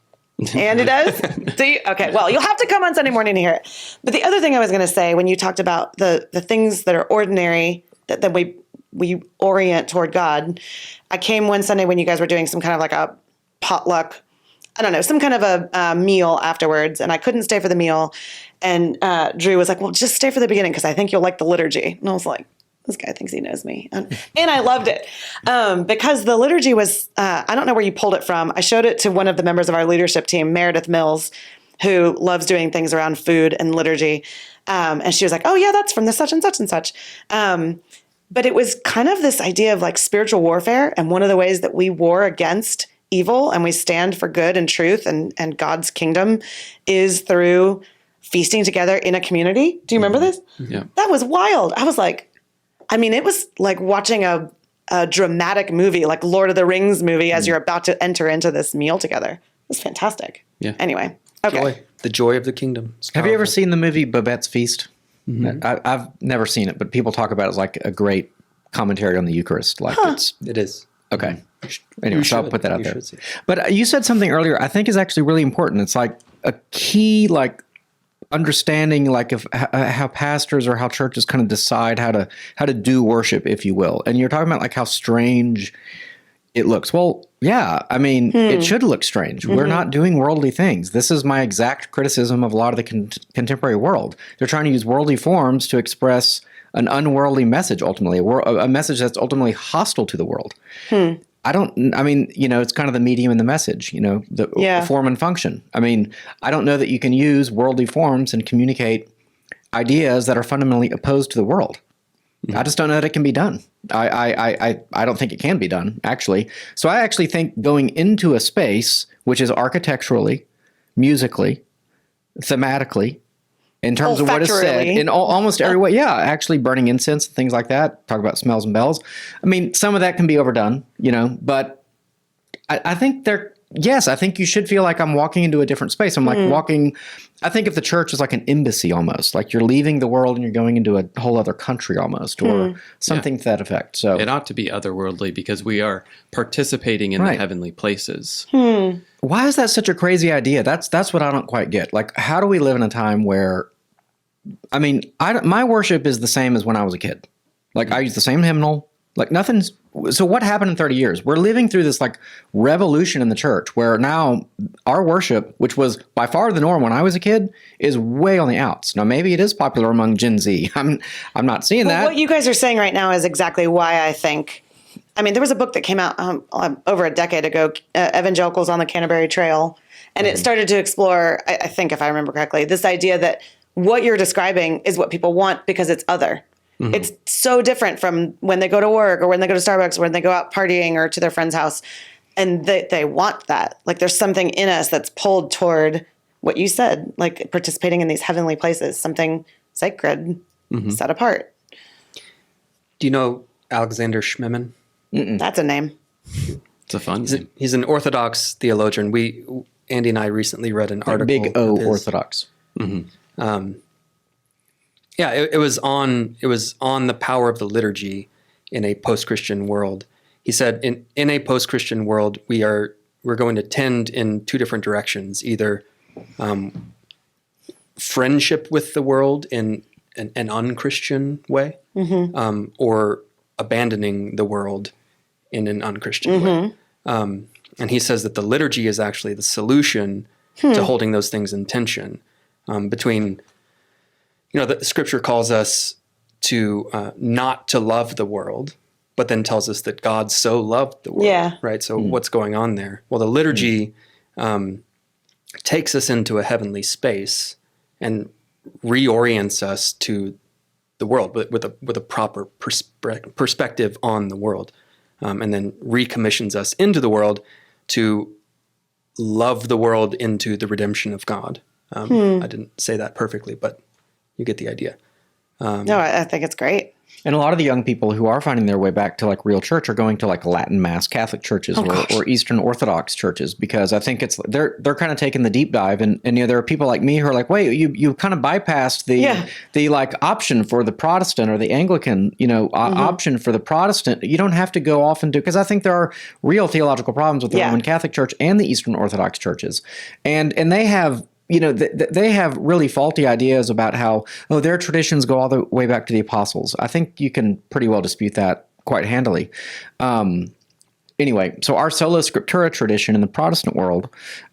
S1: Andy does? Do you? Okay. Well, you'll have to come on Sunday morning to hear it. But the other thing I was going to say, when you talked about the things that are ordinary that we orient toward God, I came one Sunday when you guys were doing some kind of like a potluck, I don't know, some kind of a meal afterwards, and I couldn't stay for the meal. And Drew was like, well, just stay for the beginning because I think you'll like the liturgy. And I was like, this guy thinks he knows me. And I loved it because the liturgy was, I don't know where you pulled it from. I showed it to one of the members of our leadership team, Meredith Mills, who loves doing things around food and liturgy. And she was like, oh, yeah, that's from the such and such and such. But it was kind of this idea of like spiritual warfare. And one of the ways that we war against evil and we stand for good and truth and God's kingdom is through feasting together in a community. Do you remember this?
S4: Yeah. That
S1: was wild. I was like, it was like watching a dramatic movie, like Lord of the Rings movie, as you're about to enter into this meal together. It was fantastic.
S4: Yeah.
S1: Anyway, okay.
S2: Joy. The joy of the kingdom.
S3: Have you ever seen the movie Babette's Feast? I've never seen it, but people talk about it as like a great commentary on the Eucharist. Like
S2: It is.
S3: Okay. Anyway, so I'll put that out there.
S2: See.
S3: But you said something earlier I think is actually really important. It's like a key like understanding like of how pastors or how churches kind of decide how to do worship, if you will. And you're talking about like how strange it looks. Well, yeah, it should look strange. We're not doing worldly things. This is my exact criticism of a lot of the contemporary world. They're trying to use worldly forms to express an unworldly message, ultimately, a message that's ultimately hostile to the world. It's kind of the medium and the message, the form and function. I don't know that you can use worldly forms and communicate ideas that are fundamentally opposed to the world. I just don't know that it can be done. I don't think it can be done, actually. So I actually think going into a space, which is architecturally, musically, thematically, in terms of what is said in almost every way. Yeah, actually burning incense and things like that. Talk about smells and bells. Some of that can be overdone, but I think I think you should feel like I'm walking into a different space. I'm like walking, I think of the church as like an embassy almost, like you're leaving the world and you're going into a whole other country almost, or something to that effect. So
S4: it ought to be otherworldly because we are participating in the heavenly places.
S3: Why is that such a crazy idea? That's what I don't quite get. Like, how do we live in a time where, my worship is the same as when I was a kid. Like, I use the same hymnal. Like, nothing's. So what happened in 30 years? We're living through this like revolution in the church where now our worship, which was by far the norm when I was a kid, is way on the outs. Now, maybe it is popular among Gen Z. I'm not seeing that.
S1: What you guys are saying right now is exactly why I think. There was a book that came out over a decade ago, Evangelicals on the Canterbury Trail, and it started to explore, I think if I remember correctly, this idea that what you're describing is what people want because it's other. It's so different from when they go to work or when they go to Starbucks or when they go out partying or to their friend's house. And they want that. Like there's something in us that's pulled toward what you said, like participating in these heavenly places, something sacred, set apart.
S2: Do you know Alexander Schmemann?
S1: That's a name.
S4: It's a fun name.
S2: He's an Orthodox theologian. Andy and I recently read an article.
S3: Big O Orthodox.
S2: It was on the power of the liturgy in a post-Christian world. He said, in a post-Christian world, we're going to tend in two different directions: either friendship with the world in an unchristian way, or abandoning the world in an unchristian way. And he says that the liturgy is actually the solution to holding those things in tension between. The scripture calls us to not to love the world, but then tells us that God so loved the world.
S1: Yeah.
S2: Right. So what's going on there? Well, the liturgy takes us into a heavenly space and reorients us to the world, but with a proper perspective on the world, and then recommissions us into the world to love the world into the redemption of God. I didn't say that perfectly, but you get the idea.
S1: No, I think it's great.
S3: And a lot of the young people who are finding their way back to like real church are going to like Latin Mass Catholic churches or Eastern Orthodox churches, because I think they're kind of taking the deep dive. And there are people like me who are like, wait, you kind of bypassed the like option for the Protestant or the Anglican, option for the Protestant. You don't have to go off and do, because I think there are real theological problems with the Roman Catholic Church and the Eastern Orthodox churches. And they have, they have really faulty ideas about how, their traditions go all the way back to the apostles. I think you can pretty well dispute that quite handily. Anyway, so our sola scriptura tradition in the Protestant world,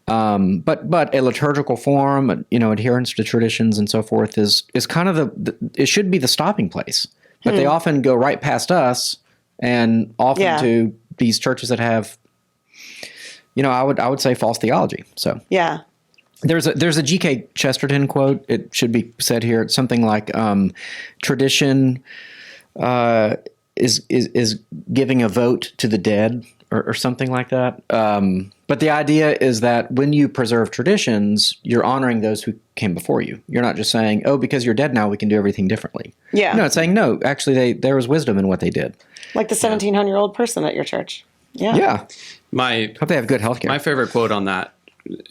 S3: but a liturgical form, adherence to traditions and so forth is kind of it should be the stopping place. But they often go right past us and often to these churches that have, I would say false theology. So yeah. There's a G.K. Chesterton quote. It should be said here. It's something like tradition is giving a vote to the dead, or something like that. But the idea is that when you preserve traditions, you're honoring those who came before you. You're not just saying, because you're dead now, we can do everything differently. Yeah. No, it's saying, no, actually, there was wisdom in what they did.
S1: Like the 1,700-year-old person at your church. Yeah.
S3: Yeah. Hope they have good healthcare.
S4: My favorite quote on that,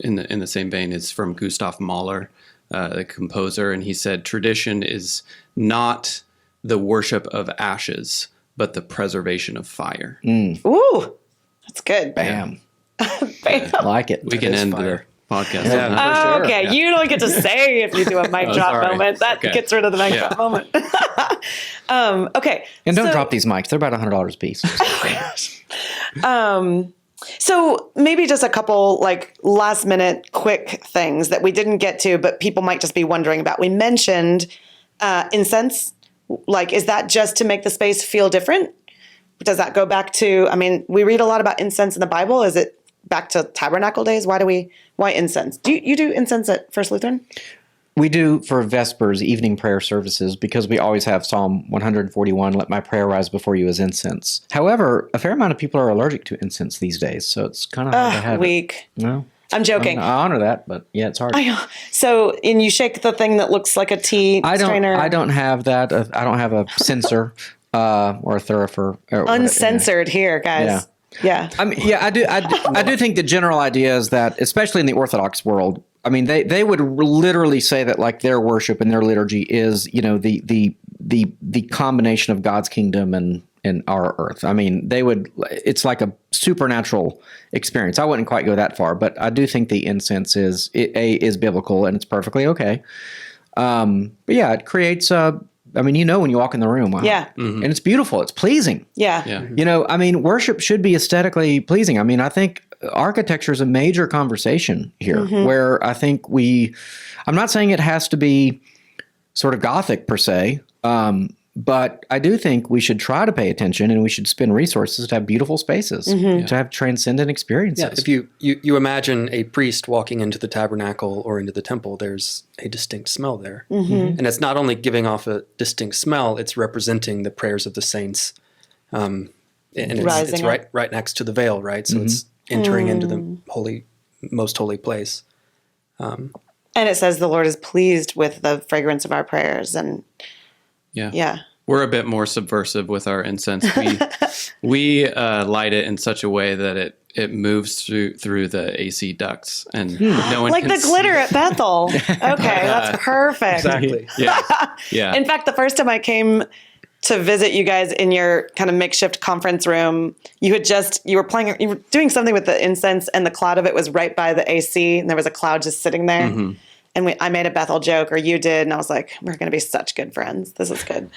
S4: in the same vein, is from Gustav Mahler, the composer, and he said, "Tradition is not the worship of ashes, but the preservation of fire."
S1: Ooh, that's good.
S3: Bam.
S1: Bam.
S3: I like it.
S4: We can end the podcast.
S3: Yeah,
S4: on that.
S3: sure.
S1: Okay,
S3: Yeah.
S1: You don't get to say if you do a mic drop
S4: sorry.
S1: moment. That gets rid of the mic drop moment. Okay.
S3: And don't drop these mics. They're about $100 a piece.
S1: So maybe just a couple like last minute quick things that we didn't get to, but people might just be wondering about. We mentioned incense. Like, is that just to make the space feel different? Does that go back to, we read a lot about incense in the Bible. Is it back to tabernacle days? Why incense? Do you do incense at First Lutheran?
S3: We do for Vespers, evening prayer services, because we always have Psalm 141, "Let my prayer rise before you as incense." However, a fair amount of people are allergic to incense these days, so it's kind of hard to have
S1: weak.
S3: it. No,
S1: I'm joking.
S3: I honor that, but yeah, it's hard.
S1: So, and you shake the thing that looks like a tea strainer?
S3: I don't have that. I don't have a censer or a thurifer.
S1: Uncensored here, guys. Yeah.
S3: I do think the general idea is that, especially in the Orthodox world, they would literally say that like their worship and their liturgy is, the combination of God's kingdom and our earth. It's like a supernatural experience. I wouldn't quite go that far, but I do think the incense is biblical, and it's perfectly okay. But yeah, it creates when you walk in the room, and it's beautiful. It's pleasing.
S1: Yeah.
S3: Worship should be aesthetically pleasing. I think architecture is a major conversation here, where I think I'm not saying it has to be sort of Gothic per se, but I do think we should try to pay attention, and we should spend resources to have beautiful spaces, to have transcendent experiences.
S2: Yeah, if you imagine a priest walking into the tabernacle or into the temple, there's a distinct smell there. And it's not only giving off a distinct smell, it's representing the prayers of the saints. And it's right next to the veil, right? So it's entering into the most holy place.
S1: And it says the Lord is pleased with the fragrance of our prayers. And yeah.
S4: We're a bit more subversive with our incense. We light it in such a way that it moves through the AC ducts, and no one
S1: like
S4: can
S1: the glitter at Bethel. Okay, that's perfect.
S2: Exactly.
S4: Yeah.
S1: In fact, the first time I came to visit you guys in your kind of makeshift conference room, you were doing something with the incense, and the cloud of it was right by the AC, and there was a cloud just sitting there. And I made a Bethel joke, or you did, and I was like, we're going to be such good friends. This is good.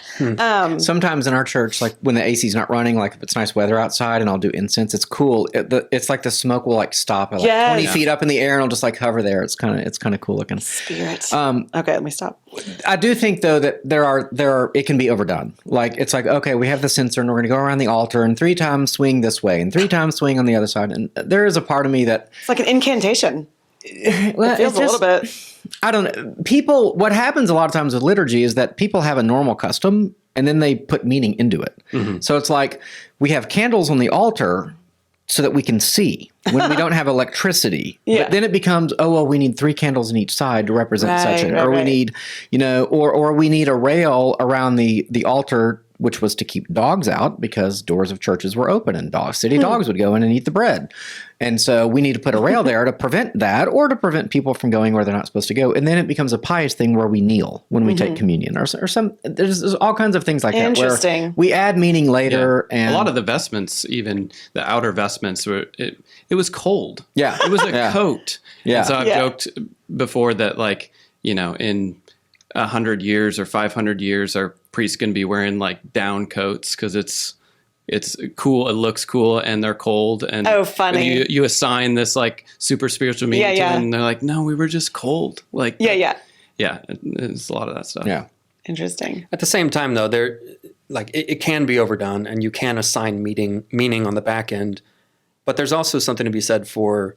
S3: Sometimes in our church, like when the AC's not running, like if it's nice weather outside and I'll do incense, it's cool. It's like the smoke will like stop at 20 feet up in the air, and it'll just like hover there. It's kind of cool looking.
S1: Spirit. Okay, let me stop.
S3: I do think though that there are it can be overdone. Like it's like, okay, we have the censer and we're going to go around the altar and 3 times swing this way and 3 times swing on the other side. And there is a part of me that
S1: it's like an incantation. It feels a little bit.
S3: I don't know. What happens a lot of times with liturgy is that people have a normal custom and then they put meaning into it. So it's like we have candles on the altar so that we can see when we don't have electricity. But then it becomes, we need 3 candles on each side to represent such an, or we need, or we need a rail around the altar which was to keep dogs out because doors of churches were open and city dogs would go in and eat the bread. And so we need to put a rail there to prevent that, or to prevent people from going where they're not supposed to go. And then it becomes a pious thing where we kneel when we take communion, or some. There's all kinds of things like that.
S1: Interesting.
S3: Where we add meaning later, and
S4: a lot of the vestments, even the outer vestments, it was cold.
S3: Yeah,
S4: it was a coat.
S3: Yeah.
S4: And so I've joked before that, like, in 100 years or 500 years, our priests going to be wearing like down coats because it's cool, it looks cool, and they're cold. And
S1: funny.
S4: You assign this like super spiritual meaning to them, and they're like, no, we were just cold. Like, yeah. There's a lot of that stuff.
S3: Yeah.
S1: Interesting.
S2: At the same time, though, it can be overdone, and you can assign meaning on the back end. But there's also something to be said for,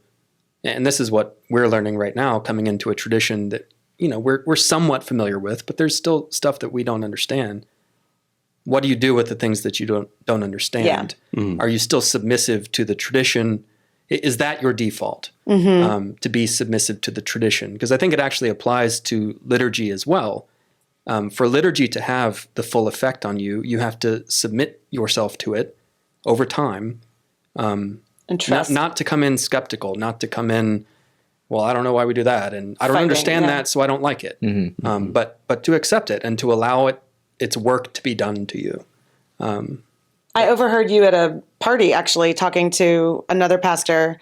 S2: and this is what we're learning right now, coming into a tradition that we're somewhat familiar with, but there's still stuff that we don't understand. What do you do with the things that you don't understand? Yeah. Are you still submissive to the tradition? Is that your default, to be submissive to the tradition? Because I think it actually applies to liturgy as well. For liturgy to have the full effect on you, you have to submit yourself to it over time.
S1: And trust.
S2: Not to come in skeptical, not to come in, well, I don't know why we do that, and I don't understand that, so I don't like it. But to accept it and to allow its work to be done to you.
S1: I overheard you at a party actually talking to another pastor,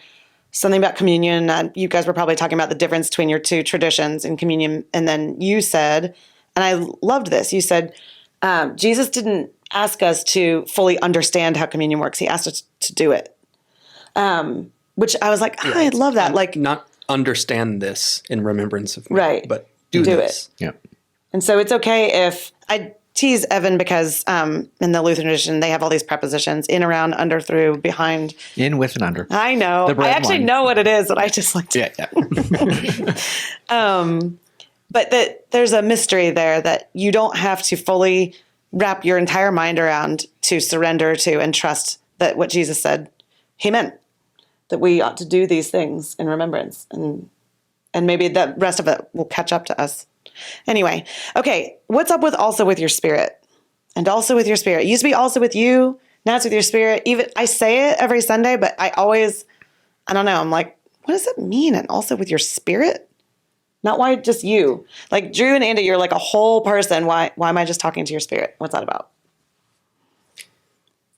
S1: something about communion. You guys were probably talking about the difference between your two traditions in communion, and then you said, and I loved this, you said, Jesus didn't ask us to fully understand how communion works. He asked us to do it. Which I was like, I love that. Like,
S2: not understand this in remembrance of me,
S1: right,
S2: but do this.
S3: Yeah.
S1: And so it's okay if I tease Evan because in the Lutheran tradition, they have all these prepositions: in, around, under, through, behind.
S3: In, with, and under.
S1: I know. I actually know what it is, but I just like to. But that there's a mystery there that you don't have to fully wrap your entire mind around to surrender to and trust that what Jesus said he meant, that we ought to do these things in remembrance, and maybe the rest of it will catch up to us. Anyway, okay, what's up with also with your spirit? And also with your spirit. It used to be also with you, now it's with your spirit. Even I say it every Sunday, but I don't know, I'm like, what does it mean? And also with your spirit? Not why just you. Like Drew and Andy, you're like a whole person. Why am I just talking to your spirit? What's that about?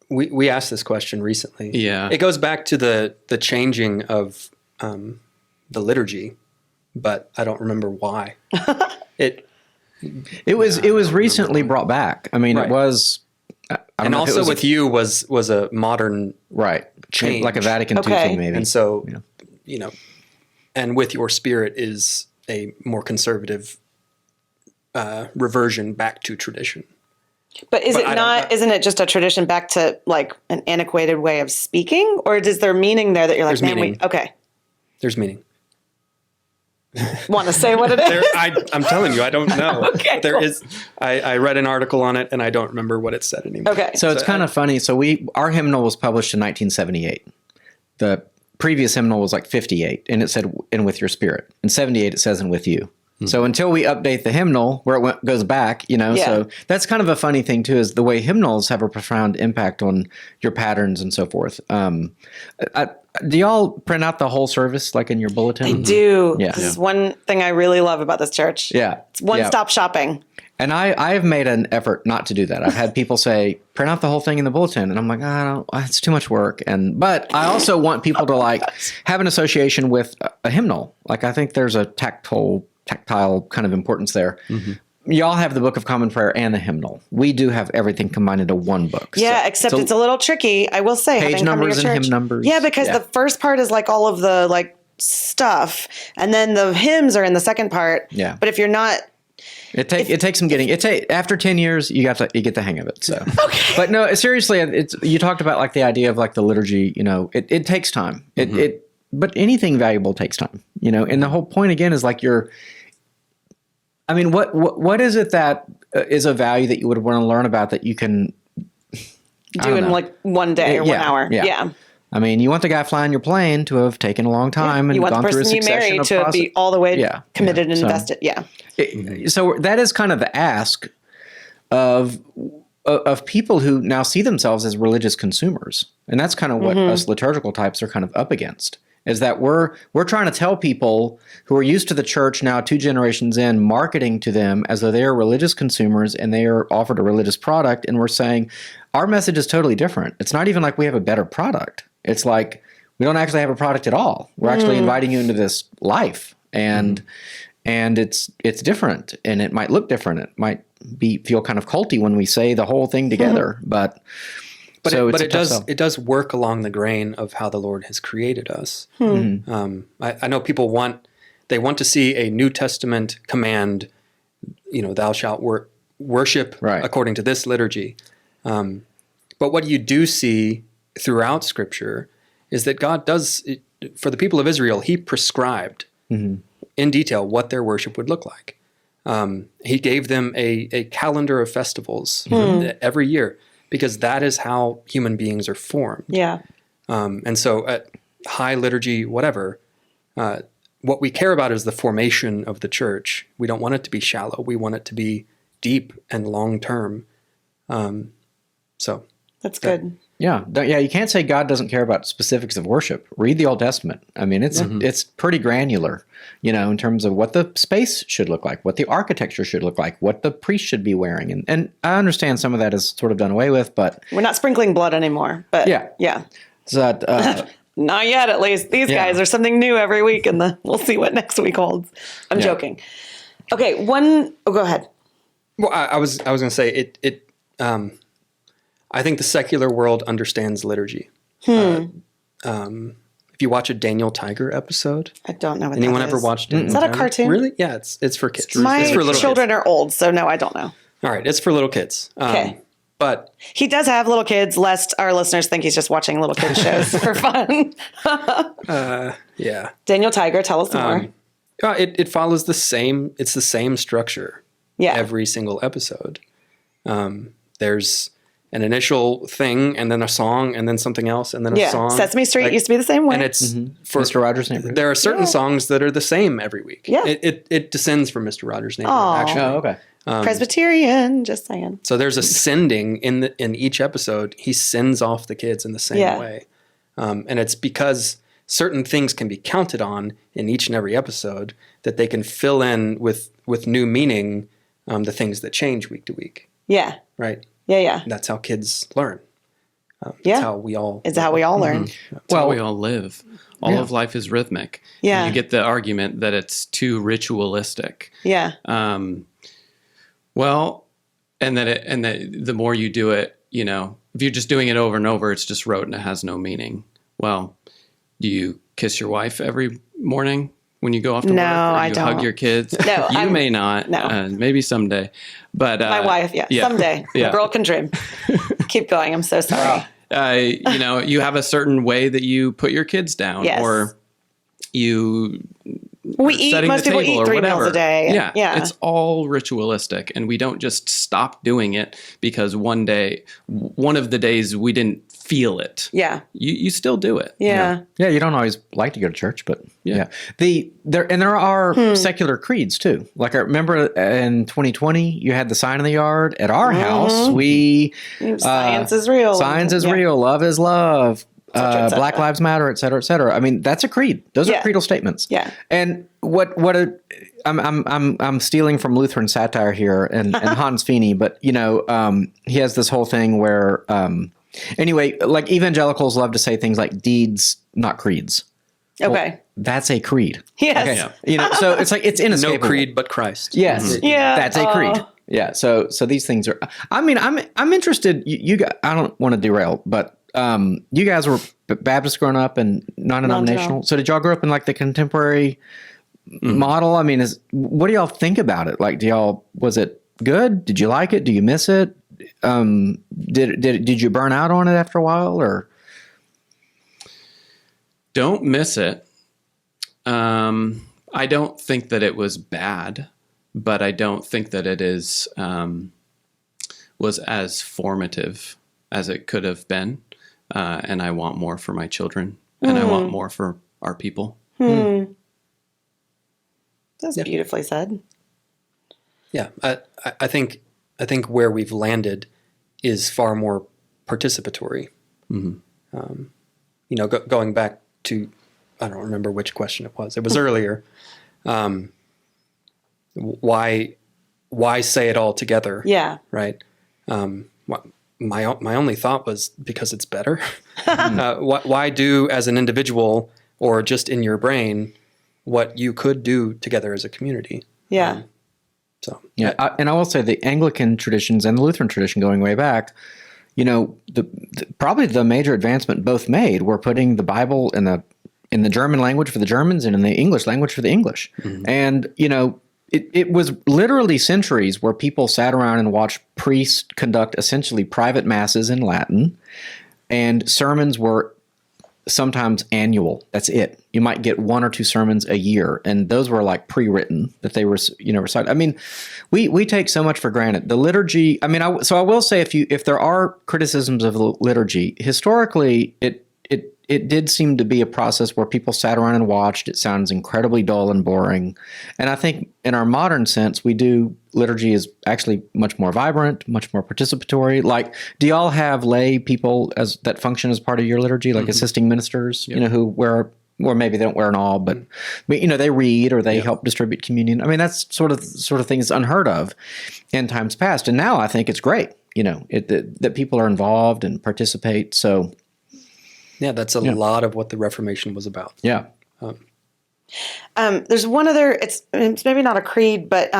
S2: We asked this question recently.
S4: Yeah.
S2: It goes back to the changing of the liturgy, but I don't remember why. It
S3: was recently brought back. I mean,
S2: right.
S3: It was.
S2: And also with you was a modern change,
S3: like a Vatican II thing, maybe.
S2: And so, and with your spirit is a more conservative reversion back to tradition.
S1: But isn't it just a tradition back to like an antiquated way of speaking? Or is there meaning there that you're like, okay.
S2: There's meaning.
S1: Want to say what it is?
S2: I'm telling you, I don't know.
S1: Okay,
S2: there is. I read an article on it and I don't remember what it said anymore.
S1: Okay.
S3: So it's kind of funny. So our hymnal was published in 1978. The previous hymnal was like 58 and it said, "And with your spirit." In 78, it says, "And with you." So until we update the hymnal where it goes back, so that's kind of a funny thing too, is the way hymnals have a profound impact on your patterns and so forth. Do y'all print out the whole service like in your bulletin?
S1: I do.
S3: Yeah.
S1: This is one thing I really love about this church.
S3: Yeah.
S1: It's one-stop shopping.
S3: And I've made an effort not to do that. I've had people say, print out the whole thing in the bulletin. And I'm like, it's too much work. But I also want people to like have an association with a hymnal. Like I think there's a tactile kind of importance there. Mm-hmm. Y'all have the Book of Common Prayer and the hymnal. We do have everything combined into one book.
S1: Yeah, except it's a little tricky, I will say.
S3: Page numbers and hymn numbers.
S1: Yeah, because the first part is like all of the like stuff, and then the hymns are in the second part.
S3: Yeah.
S1: But if you're not...
S3: It takes some getting. After 10 years, you get the hang of it. So,
S1: okay.
S3: But no, seriously, you talked about like the idea of like the liturgy. It takes time. But anything valuable takes time. And the whole point again is like what is it that is a value that you would want to learn about that you can
S1: do in like one day or 1 hour? Yeah.
S3: I mean, you want the guy flying your plane to have taken a long time and gone through a succession of process. You want the person you marry to be all the way committed and invested. Yeah. So that is kind of the ask of of people who now see themselves as religious consumers. And that's kind of what us liturgical types are kind of up against, is that we're trying to tell people who are used to the church now 2 generations in, marketing to them as though they are religious consumers and they are offered a religious product. And we're saying our message is totally different. It's not even like we have a better product. It's like we don't actually have a product at all. We're actually inviting you into this life. And it's different, and it might look different. It might feel kind of culty when we say the whole thing together, but
S2: it does work along the grain of how the Lord has created us. I know people want to see a New Testament command, thou shalt worship according to this liturgy. But what you do see throughout Scripture is that God does, for the people of Israel, he prescribed in detail what their worship would look like. He gave them a calendar of festivals every year, because that is how human beings are formed.
S1: Yeah.
S2: And so at high liturgy, whatever, what we care about is the formation of the church. We don't want it to be shallow. We want it to be deep and long-term. So
S1: that's good.
S3: Yeah. You can't say God doesn't care about specifics of worship. Read the Old Testament. I mean, it's pretty granular, in terms of what the space should look like, what the architecture should look like, what the priest should be wearing. And I understand some of that is sort of done away with, but
S1: we're not sprinkling blood anymore. But yeah.
S3: So that,
S1: not yet, at least. These guys are something new every week, and we'll see what next week holds. I'm joking. Okay, go ahead.
S2: Well, I was going to say it. I think the secular world understands liturgy. If you watch a Daniel Tiger episode,
S1: I don't know what
S2: anyone
S1: that
S2: ever
S1: is.
S2: watched it?
S1: Is that a cartoon?
S2: Really? Yeah, it's for kids.
S1: My
S2: it's for little
S1: children
S2: kids.
S1: are old, so no, I don't know.
S2: All right, it's for little kids.
S1: Okay.
S2: But
S1: he does have little kids, lest our listeners think he's just watching little kid shows for fun.
S2: yeah.
S1: Daniel Tiger, tell us more.
S2: It follows the same. It's the same structure.
S1: Yeah.
S2: Every single episode. There's an initial thing, and then a song, and then something else, and then a song.
S1: Sesame Street used to be the same way.
S2: And it's for
S3: Mr. Rogers' Neighborhood.
S2: There are certain songs that are the same every week.
S1: Yeah.
S2: It descends from Mr. Rogers' Neighborhood, actually.
S3: Oh, okay.
S1: Presbyterian, just saying.
S2: So there's a sending in each episode. He sends off the kids in the same way. And it's because certain things can be counted on in each and every episode that they can fill in with new meaning, the things that change week to week.
S1: Yeah.
S2: Right?
S1: Yeah.
S2: That's how kids learn. It's how we all
S1: learn.
S4: It's how we all live. All of life is rhythmic.
S1: Yeah.
S4: And you get the argument that it's too ritualistic.
S1: Yeah.
S4: Well, and that the more you do it, if you're just doing it over and over, it's just rote and it has no meaning. Well, do you kiss your wife every morning when you go off to work? Or
S1: I
S4: you
S1: don't.
S4: hug your kids?
S1: No,
S4: you may not.
S1: No.
S4: Maybe someday. But
S1: my wife, someday.
S4: Yeah.
S1: A girl can dream. Keep going. I'm so sorry.
S4: You have a certain way that you put your kids down, or you.
S1: Most people eat 3 meals a day.
S4: Yeah. It's all ritualistic, and we don't just stop doing it because one of the days we didn't feel it.
S1: Yeah.
S4: You still do it.
S1: Yeah.
S3: Yeah, you don't always like to go to church, but there are secular creeds too. Like I remember in 2020, you had the sign in the yard at our house.
S1: Science is real.
S3: Science is real. Love is love. Black Lives Matter, et cetera, et cetera. I mean, that's a creed. Those are creedal statements.
S1: Yeah.
S3: And I'm stealing from Lutheran satire here and Hans Feeney, but he has this whole thing where anyway, like evangelicals love to say things like deeds, not creeds.
S1: Okay.
S3: Well, that's a creed.
S1: Yes.
S3: Okay. So it's like it's inescapable.
S2: No creed but Christ.
S3: Yes.
S1: Mm-hmm. Yeah.
S3: That's a creed. Yeah. So these things are. I mean, I'm interested. You guys, I don't want to derail, but you guys were Baptist growing up and non-denominational. So did y'all grow up in like the contemporary model? I mean, what do y'all think about it? Like, was it good? Did you like it? Do you miss it? Did you burn out on it after a while, or?
S4: Don't miss it. I don't think that it was bad, but I don't think that it was as formative as it could have been. And I want more for my children, and I want more for our people.
S1: That's beautifully said.
S2: Yeah, I think where we've landed is far more participatory. Going back to, I don't remember which question it was. It was earlier. Why say it all together?
S1: Yeah.
S2: Right. My only thought was because it's better. Why do as an individual or just in your brain what you could do together as a community?
S1: Yeah.
S3: And I will say the Anglican traditions and the Lutheran tradition going way back, probably the major advancement both made were putting the Bible in the German language for the Germans and in the English language for the English. And, it was literally centuries where people sat around and watched priests conduct essentially private masses in Latin, and sermons were sometimes annual. That's it. You might get 1 or 2 sermons a year, and those were like pre-written that they were, recited. I mean, we take so much for granted. The liturgy. I mean, I will say if there are criticisms of the liturgy historically, it did seem to be a process where people sat around and watched. It sounds incredibly dull and boring. And I think in our modern sense, liturgy is actually much more vibrant, much more participatory. Like, do y'all have lay people that function as part of your liturgy, like assisting ministers, who wear, or maybe they don't wear an awl, but they read or they help distribute communion. I mean, that's sort of things unheard of in times past. And now I think it's great, that people are involved and participate. So,
S2: yeah, that's a lot of what the Reformation was about.
S3: Yeah.
S1: There's one other, it's maybe not a creed, but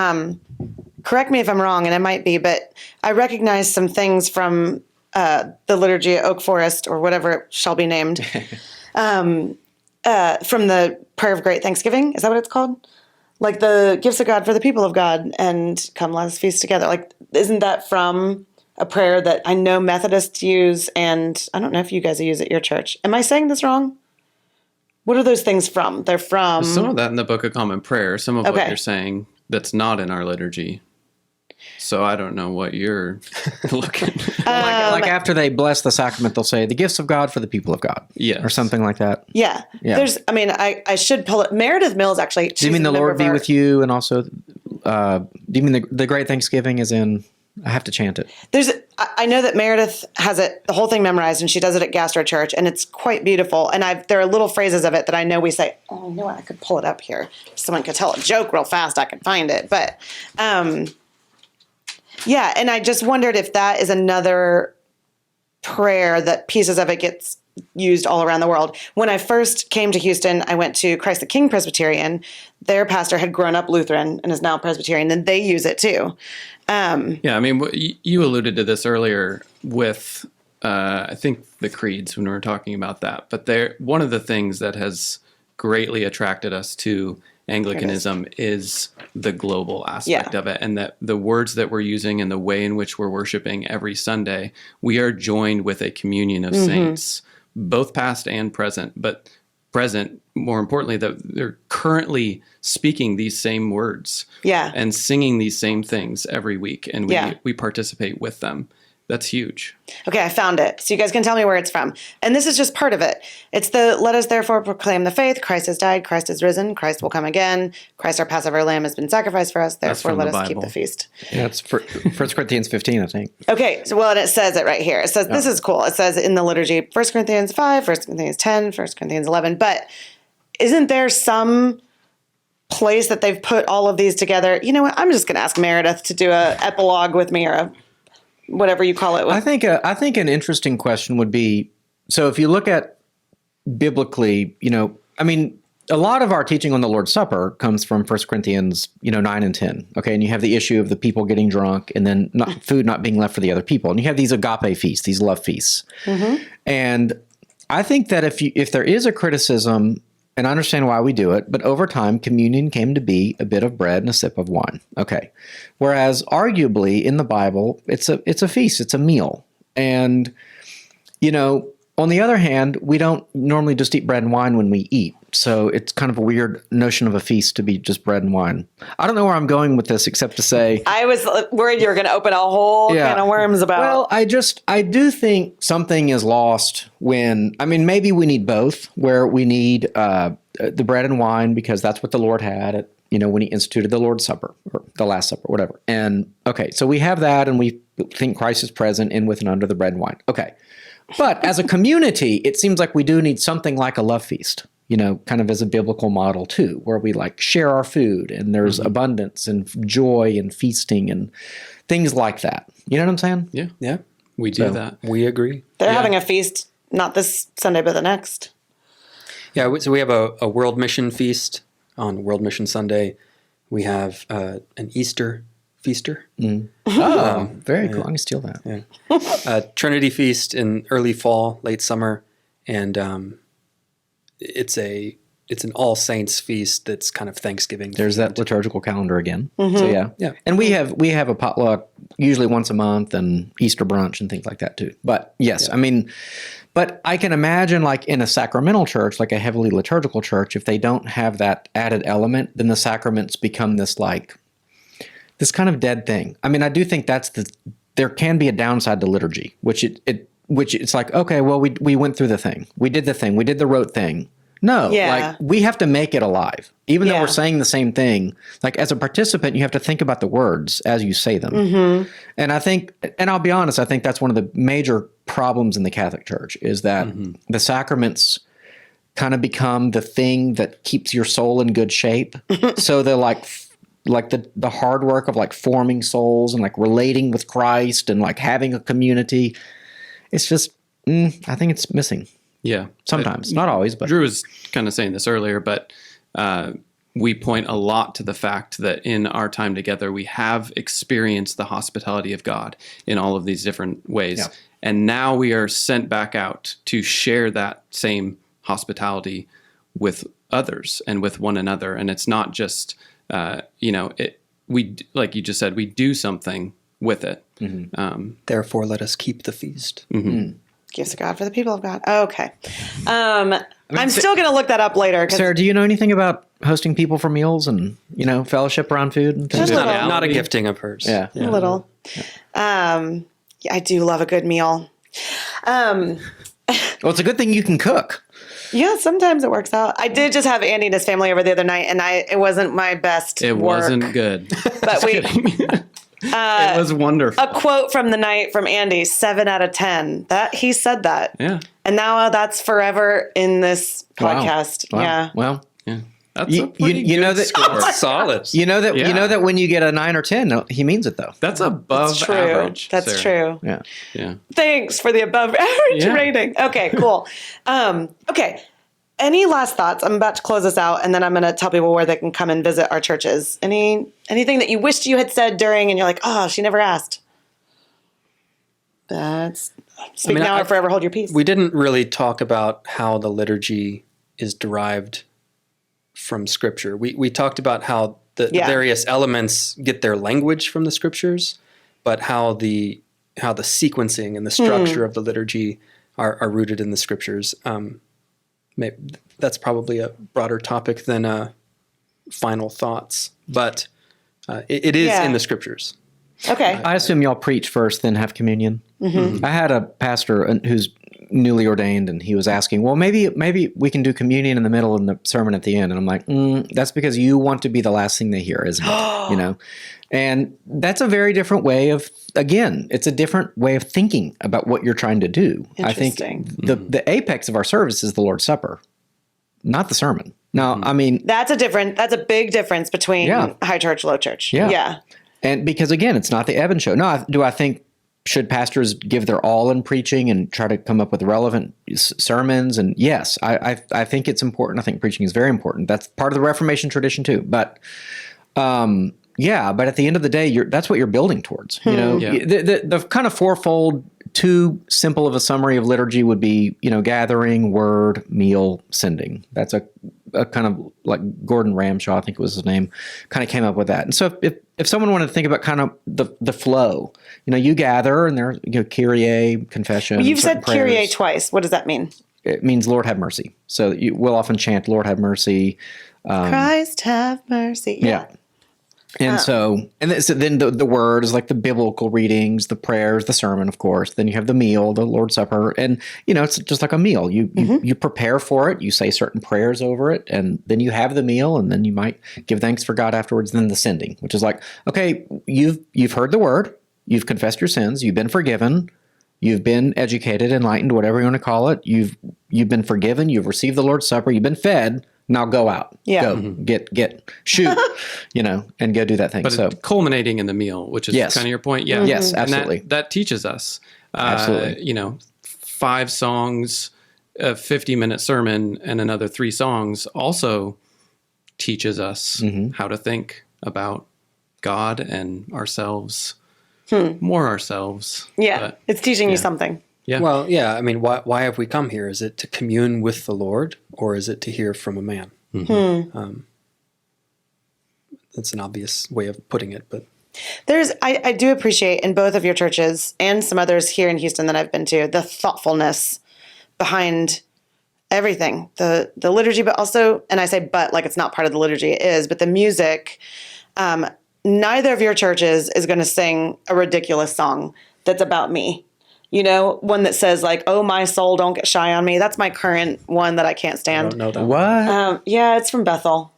S1: correct me if I'm wrong, and it might be, but I recognize some things from the liturgy at Oak Forest, or whatever it shall be named, from the Prayer of Great Thanksgiving. Is that what it's called? Like the gifts of God for the people of God, and come let us feast together. Like, isn't that from a prayer that I know Methodists use, and I don't know if you guys use at your church. Am I saying this wrong? What are those things from? They're from...
S4: Some of that in the Book of Common Prayer. Some of what you're saying that's not in our liturgy. So I don't know what you're looking at.
S3: Like after they bless the sacrament, they'll say, the gifts of God for the people of God.
S4: Yes.
S3: Or something like that.
S1: Yeah. I should pull it. Meredith Mills, actually.
S3: Do you mean the Lord be with you? And also, do you mean the Great Thanksgiving is in... I have to chant it.
S1: I know that Meredith has the whole thing memorized, and she does it at Gastro Church, and it's quite beautiful. And there are little phrases of it that I know we say, oh, you know what, I could pull it up here. If someone could tell a joke real fast, I could find it. But, and I just wondered if that is another prayer that pieces of it gets used all around the world. When I first came to Houston, I went to Christ the King Presbyterian. Their pastor had grown up Lutheran and is now Presbyterian, and they use it too.
S4: You alluded to this earlier with, I think, the creeds when we were talking about that. But one of the things that has greatly attracted us to Anglicanism is the global aspect of it, and that the words that we're using and the way in which we're worshiping every Sunday, we are joined with a communion of saints, both past and present, but present, more importantly, that they're currently speaking these same words and singing these same things every week, and we participate with them. That's huge.
S1: Okay, I found it. So you guys can tell me where it's from. And this is just part of it. It's let us therefore proclaim the faith. Christ has died. Christ is risen. Christ will come again. Christ, our Passover lamb, has been sacrificed for us. Therefore, let us keep the feast.
S3: Yeah, it's 1 Corinthians 15, I think.
S1: Okay, and it says it right here. It says, this is cool. It says in the liturgy, 1 Corinthians 5, 1 Corinthians 10, 1 Corinthians 11. But isn't there some place that they've put all of these together? You know what? I'm just going to ask Meredith to do a epilogue with me, or a whatever you call it.
S3: I think an interesting question would be, so if you look at biblically, a lot of our teaching on the Lord's Supper comes from 1 Corinthians, 9 and 10. Okay. And you have the issue of the people getting drunk and then food not being left for the other people. And you have these agape feasts, these love feasts. And I think that if there is a criticism, and I understand why we do it, but over time, communion came to be a bit of bread and a sip of wine. Okay. Whereas arguably in the Bible, it's a feast, it's a meal. And, on the other hand, we don't normally just eat bread and wine when we eat. So it's kind of a weird notion of a feast to be just bread and wine. I don't know where I'm going with this, except to say...
S1: I was worried you were going to open a whole can of worms about...
S3: Well, I do think something is lost when... maybe we need both, where we need the bread and wine because that's what the Lord had at, when he instituted the Lord's Supper or the Last Supper, whatever. And, okay, so we have that and we think Christ is present in, with, and under the bread and wine. Okay. But as a community, it seems like we do need something like a love feast, kind of as a biblical model too, where we like share our food and there's abundance and joy and feasting and things like that. You know what I'm saying?
S4: Yeah.
S2: Yeah.
S4: We do that.
S2: We agree.
S1: They're having a feast, not this Sunday, but the next.
S2: Yeah. So we have a World Mission Feast on World Mission Sunday. We have an Easter Feaster.
S3: Oh, very cool. I'm going to steal that.
S2: Yeah. Trinity Feast in early fall, late summer. And it's an All Saints feast that's kind of Thanksgiving.
S3: There's that liturgical calendar again. So
S2: Yeah.
S3: And we have a potluck usually once a month and Easter brunch and things like that too. But yes, but I can imagine like in a sacramental church, like a heavily liturgical church, if they don't have that added element, then the sacraments become this kind of dead thing. I mean, I do think there can be a downside to liturgy, which it's like, okay, well, we went through the thing. We did the rote thing. No, like we have to make it alive. Even though we're saying the same thing, like as a participant, you have to think about the words as you say them. And I think, and I'll be honest, I think that's one of the major problems in the Catholic Church is that the sacraments kind of become the thing that keeps your soul in good shape. So they're like the hard work of like forming souls and like relating with Christ and like having a community. It's just, I think it's missing.
S4: Yeah.
S3: Sometimes, not always, but
S4: Drew was kind of saying this earlier, but we point a lot to the fact that in our time together, we have experienced the hospitality of God in all of these different ways.
S3: Yeah.
S4: And now we are sent back out to share that same hospitality with others and with one another. And it's not just, we, like you just said, we do something with it.
S2: Therefore, let us keep the feast.
S1: Gifts of God for the people of God. Okay. I'm still going to look that up later.
S3: Sarah, do you know anything about hosting people for meals and, fellowship around food and things?
S1: Just
S2: Not a gifting of hers.
S3: Yeah.
S1: A little. I do love a good meal.
S3: Well, it's a good thing you can cook.
S1: Yeah, sometimes it works out. I did just have Andy and his family over the other night, and it wasn't my best
S4: It
S1: work.
S4: wasn't good.
S1: But
S4: It was wonderful.
S1: a quote from the night from Andy, 7 out of 10. That he said that.
S4: Yeah.
S1: And now that's forever in this
S3: Wow.
S1: podcast.
S3: Wow.
S1: Yeah.
S3: Well,
S4: Yeah. That's
S3: You-
S4: a pretty
S3: you know
S4: good
S3: that-
S4: score.
S2: Solid.
S3: you know
S4: Yeah.
S3: that when you get a 9 or 10, no, he means it though.
S4: That's above
S1: That's true.
S4: average.
S1: That's
S4: Sarah.
S1: true.
S3: Yeah.
S4: Yeah.
S1: Thanks for the above average
S4: Yeah.
S1: rating. Okay, cool. Okay. Any last thoughts? I'm about to close this out, and then I'm going to tell people where they can come and visit our churches. Anything that you wished you had said during, and you're like, oh, she never asked. Speak now or forever hold your peace.
S2: We didn't really talk about how the liturgy is derived from Scripture. We talked about how the various elements get their language from the Scriptures, but how the sequencing and the structure of the liturgy are rooted in the Scriptures. Maybe that's probably a broader topic than final thoughts, but it is in the Scriptures.
S1: Okay.
S3: I assume y'all preach first, then have communion. I had a pastor who's newly ordained, and he was asking, well, maybe we can do communion in the middle and the sermon at the end. And I'm like, that's because you want to be the last thing they hear, isn't it? And that's a very different way of, again, it's a different way of thinking about what you're trying to do. I think the apex of our service is the Lord's Supper, not the sermon. Now, I mean,
S1: that's a big difference between high church, low church.
S3: Yeah. And because again, it's not the Evan show. No, do I think should pastors give their all in preaching and try to come up with relevant sermons? And yes, I think it's important. I think preaching is very important. That's part of the Reformation tradition too. But but at the end of the day, that's what you're building towards. The kind of fourfold, too simple of a summary of liturgy would be, gathering, word, meal, sending. That's a kind of like Gordon Ramshaw, I think was his name, kind of came up with that. And so if someone wanted to think about kind of the flow, you gather and there's Kyrie, confession.
S1: You've said
S3: prayers.
S1: Kyrie twice. What does that mean?
S3: It means Lord have mercy. So we'll often chant Lord have mercy.
S1: Christ have mercy.
S3: Yeah. And so then the word is like the biblical readings, the prayers, the sermon, of course. Then you have the meal, the Lord's Supper. And, it's just like a meal. You prepare for it. You say certain prayers over it. And then you have the meal. And then you might give thanks for God afterwards. Then the sending, which is like, okay, you've heard the word. You've confessed your sins. You've been forgiven. You've been educated, enlightened, whatever you want to call it. You've been forgiven. You've received the Lord's Supper. You've been fed. Now go out.
S1: Yeah.
S3: Go shoot, and go do that thing.
S4: But
S3: So
S4: culminating in the meal, which is
S3: Yes.
S4: kind of your point. Yeah.
S3: Yes,
S4: And
S3: absolutely.
S4: that teaches us.
S3: Absolutely.
S4: 5 songs, a 50-minute sermon, and another 3 songs also teaches us how to think about God and ourselves, more ourselves.
S1: Yeah.
S4: But,
S1: It's teaching you something.
S4: yeah.
S2: Well, yeah. I mean, why have we come here? Is it to commune with the Lord, or is it to hear from a man? That's an obvious way of putting it, but
S1: I do appreciate in both of your churches and some others here in Houston that I've been to, the thoughtfulness behind everything, the liturgy, but also, and I say but like it's not part of the liturgy, it is, but the music. Neither of your churches is going to sing a ridiculous song that's about me. One that says like, "Oh, my soul, don't get shy on me." That's my current one that I can't
S2: I
S1: stand.
S2: don't know that.
S3: what?
S1: Yeah, it's from Bethel.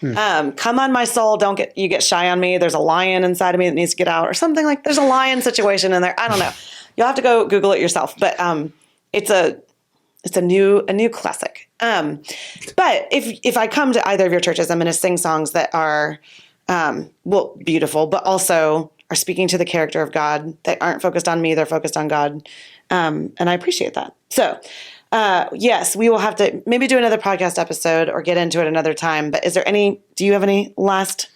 S1: Come on, my soul, don't get shy on me. There's a lion inside of me that needs to get out, or something like. There's a lion situation in there. I don't know. You'll have to go Google it yourself. But it's a new classic. But if I come to either of your churches, I'm going to sing songs that are beautiful, but also are speaking to the character of God. They aren't focused on me; they're focused on God, and I appreciate that. So. Yes, we will have to maybe do another podcast episode or get into it another time. But do you have any last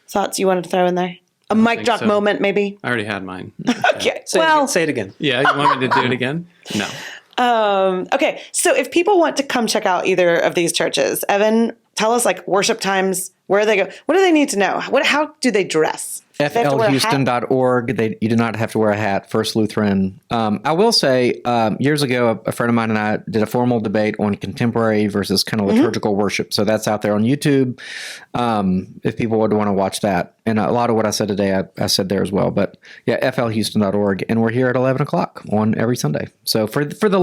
S1: thoughts you wanted to throw in there? A mic drop
S4: so.
S1: moment, maybe?
S4: I already had mine.
S1: Okay.
S2: Say it again.
S4: Yeah. You want me to do it again? No.
S1: Okay. So if people want to come check out either of these churches, Evan, tell us like worship times, where they go. What do they need to know? How do they dress? Do they have to wear a hat?
S3: flhouston.org. You do not have to wear a hat. First Lutheran. I will say, years ago, a friend of mine and I did a formal debate on contemporary versus kind of liturgical worship. So that's out there on YouTube. If people would want to watch that, and a lot of what I said today, I said there as well. But yeah, flhouston.org, and we're here at 11:00 on every Sunday. So for the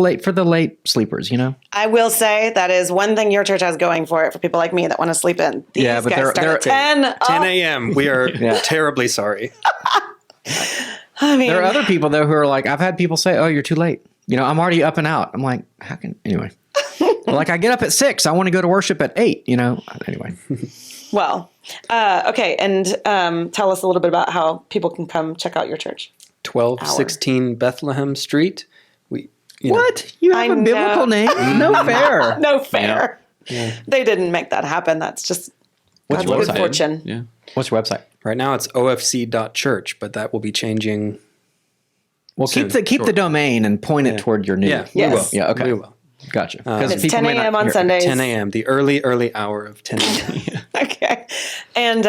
S3: late sleepers,
S1: I will say that is one thing your church has going for it for people like me that want to sleep in. These
S3: Yeah, but
S1: guys
S3: they're
S1: start at 10.
S2: 10 a.m. We are terribly sorry.
S1: I mean,
S3: There are other people though who are like, I've had people say, "Oh, you're too late." I'm already up and out. I'm like, how can anyway? Like I get up at 6. I want to go to worship at 8. Anyway.
S1: well, okay, and tell us a little bit about how people can come check out your church.
S2: 1216 Bethlehem Street.
S3: What? You have
S1: I
S3: a biblical
S1: know.
S3: name? No fair.
S1: No fair. They didn't make that happen. That's just
S3: What's
S1: God's
S3: your
S1: good
S3: website?
S1: fortune.
S4: Yeah.
S3: What's your website?
S2: Right now it's ofc.church, but that will be changing.
S3: Well,
S2: Soon.
S3: keep the domain and point it toward your new.
S2: Yeah,
S1: Yes.
S2: we will.
S3: Yeah, okay.
S2: We will.
S3: Gotcha.
S1: It's 10 a.m. on Sundays.
S2: 10 a.m., the early hour of 10 a.m.
S1: Okay. And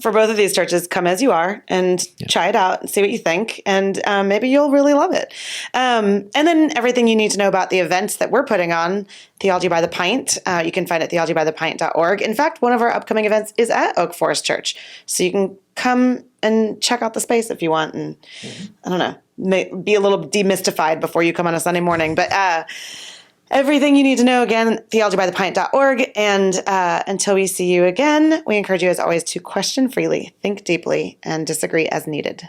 S1: for both of these churches, come as you are and try it out and see what you think. And maybe you'll really love it. And then everything you need to know about the events that we're putting on, Theology by the Pint, you can find at theologybythepint.org. In fact, one of our upcoming events is at Oak Forest Church. So you can come and check out the space if you want. And I don't know, be a little demystified before you come on a Sunday morning. But everything you need to know, again, theologybythepint.org. And until we see you again, we encourage you, as always, to question freely, think deeply, and disagree as needed.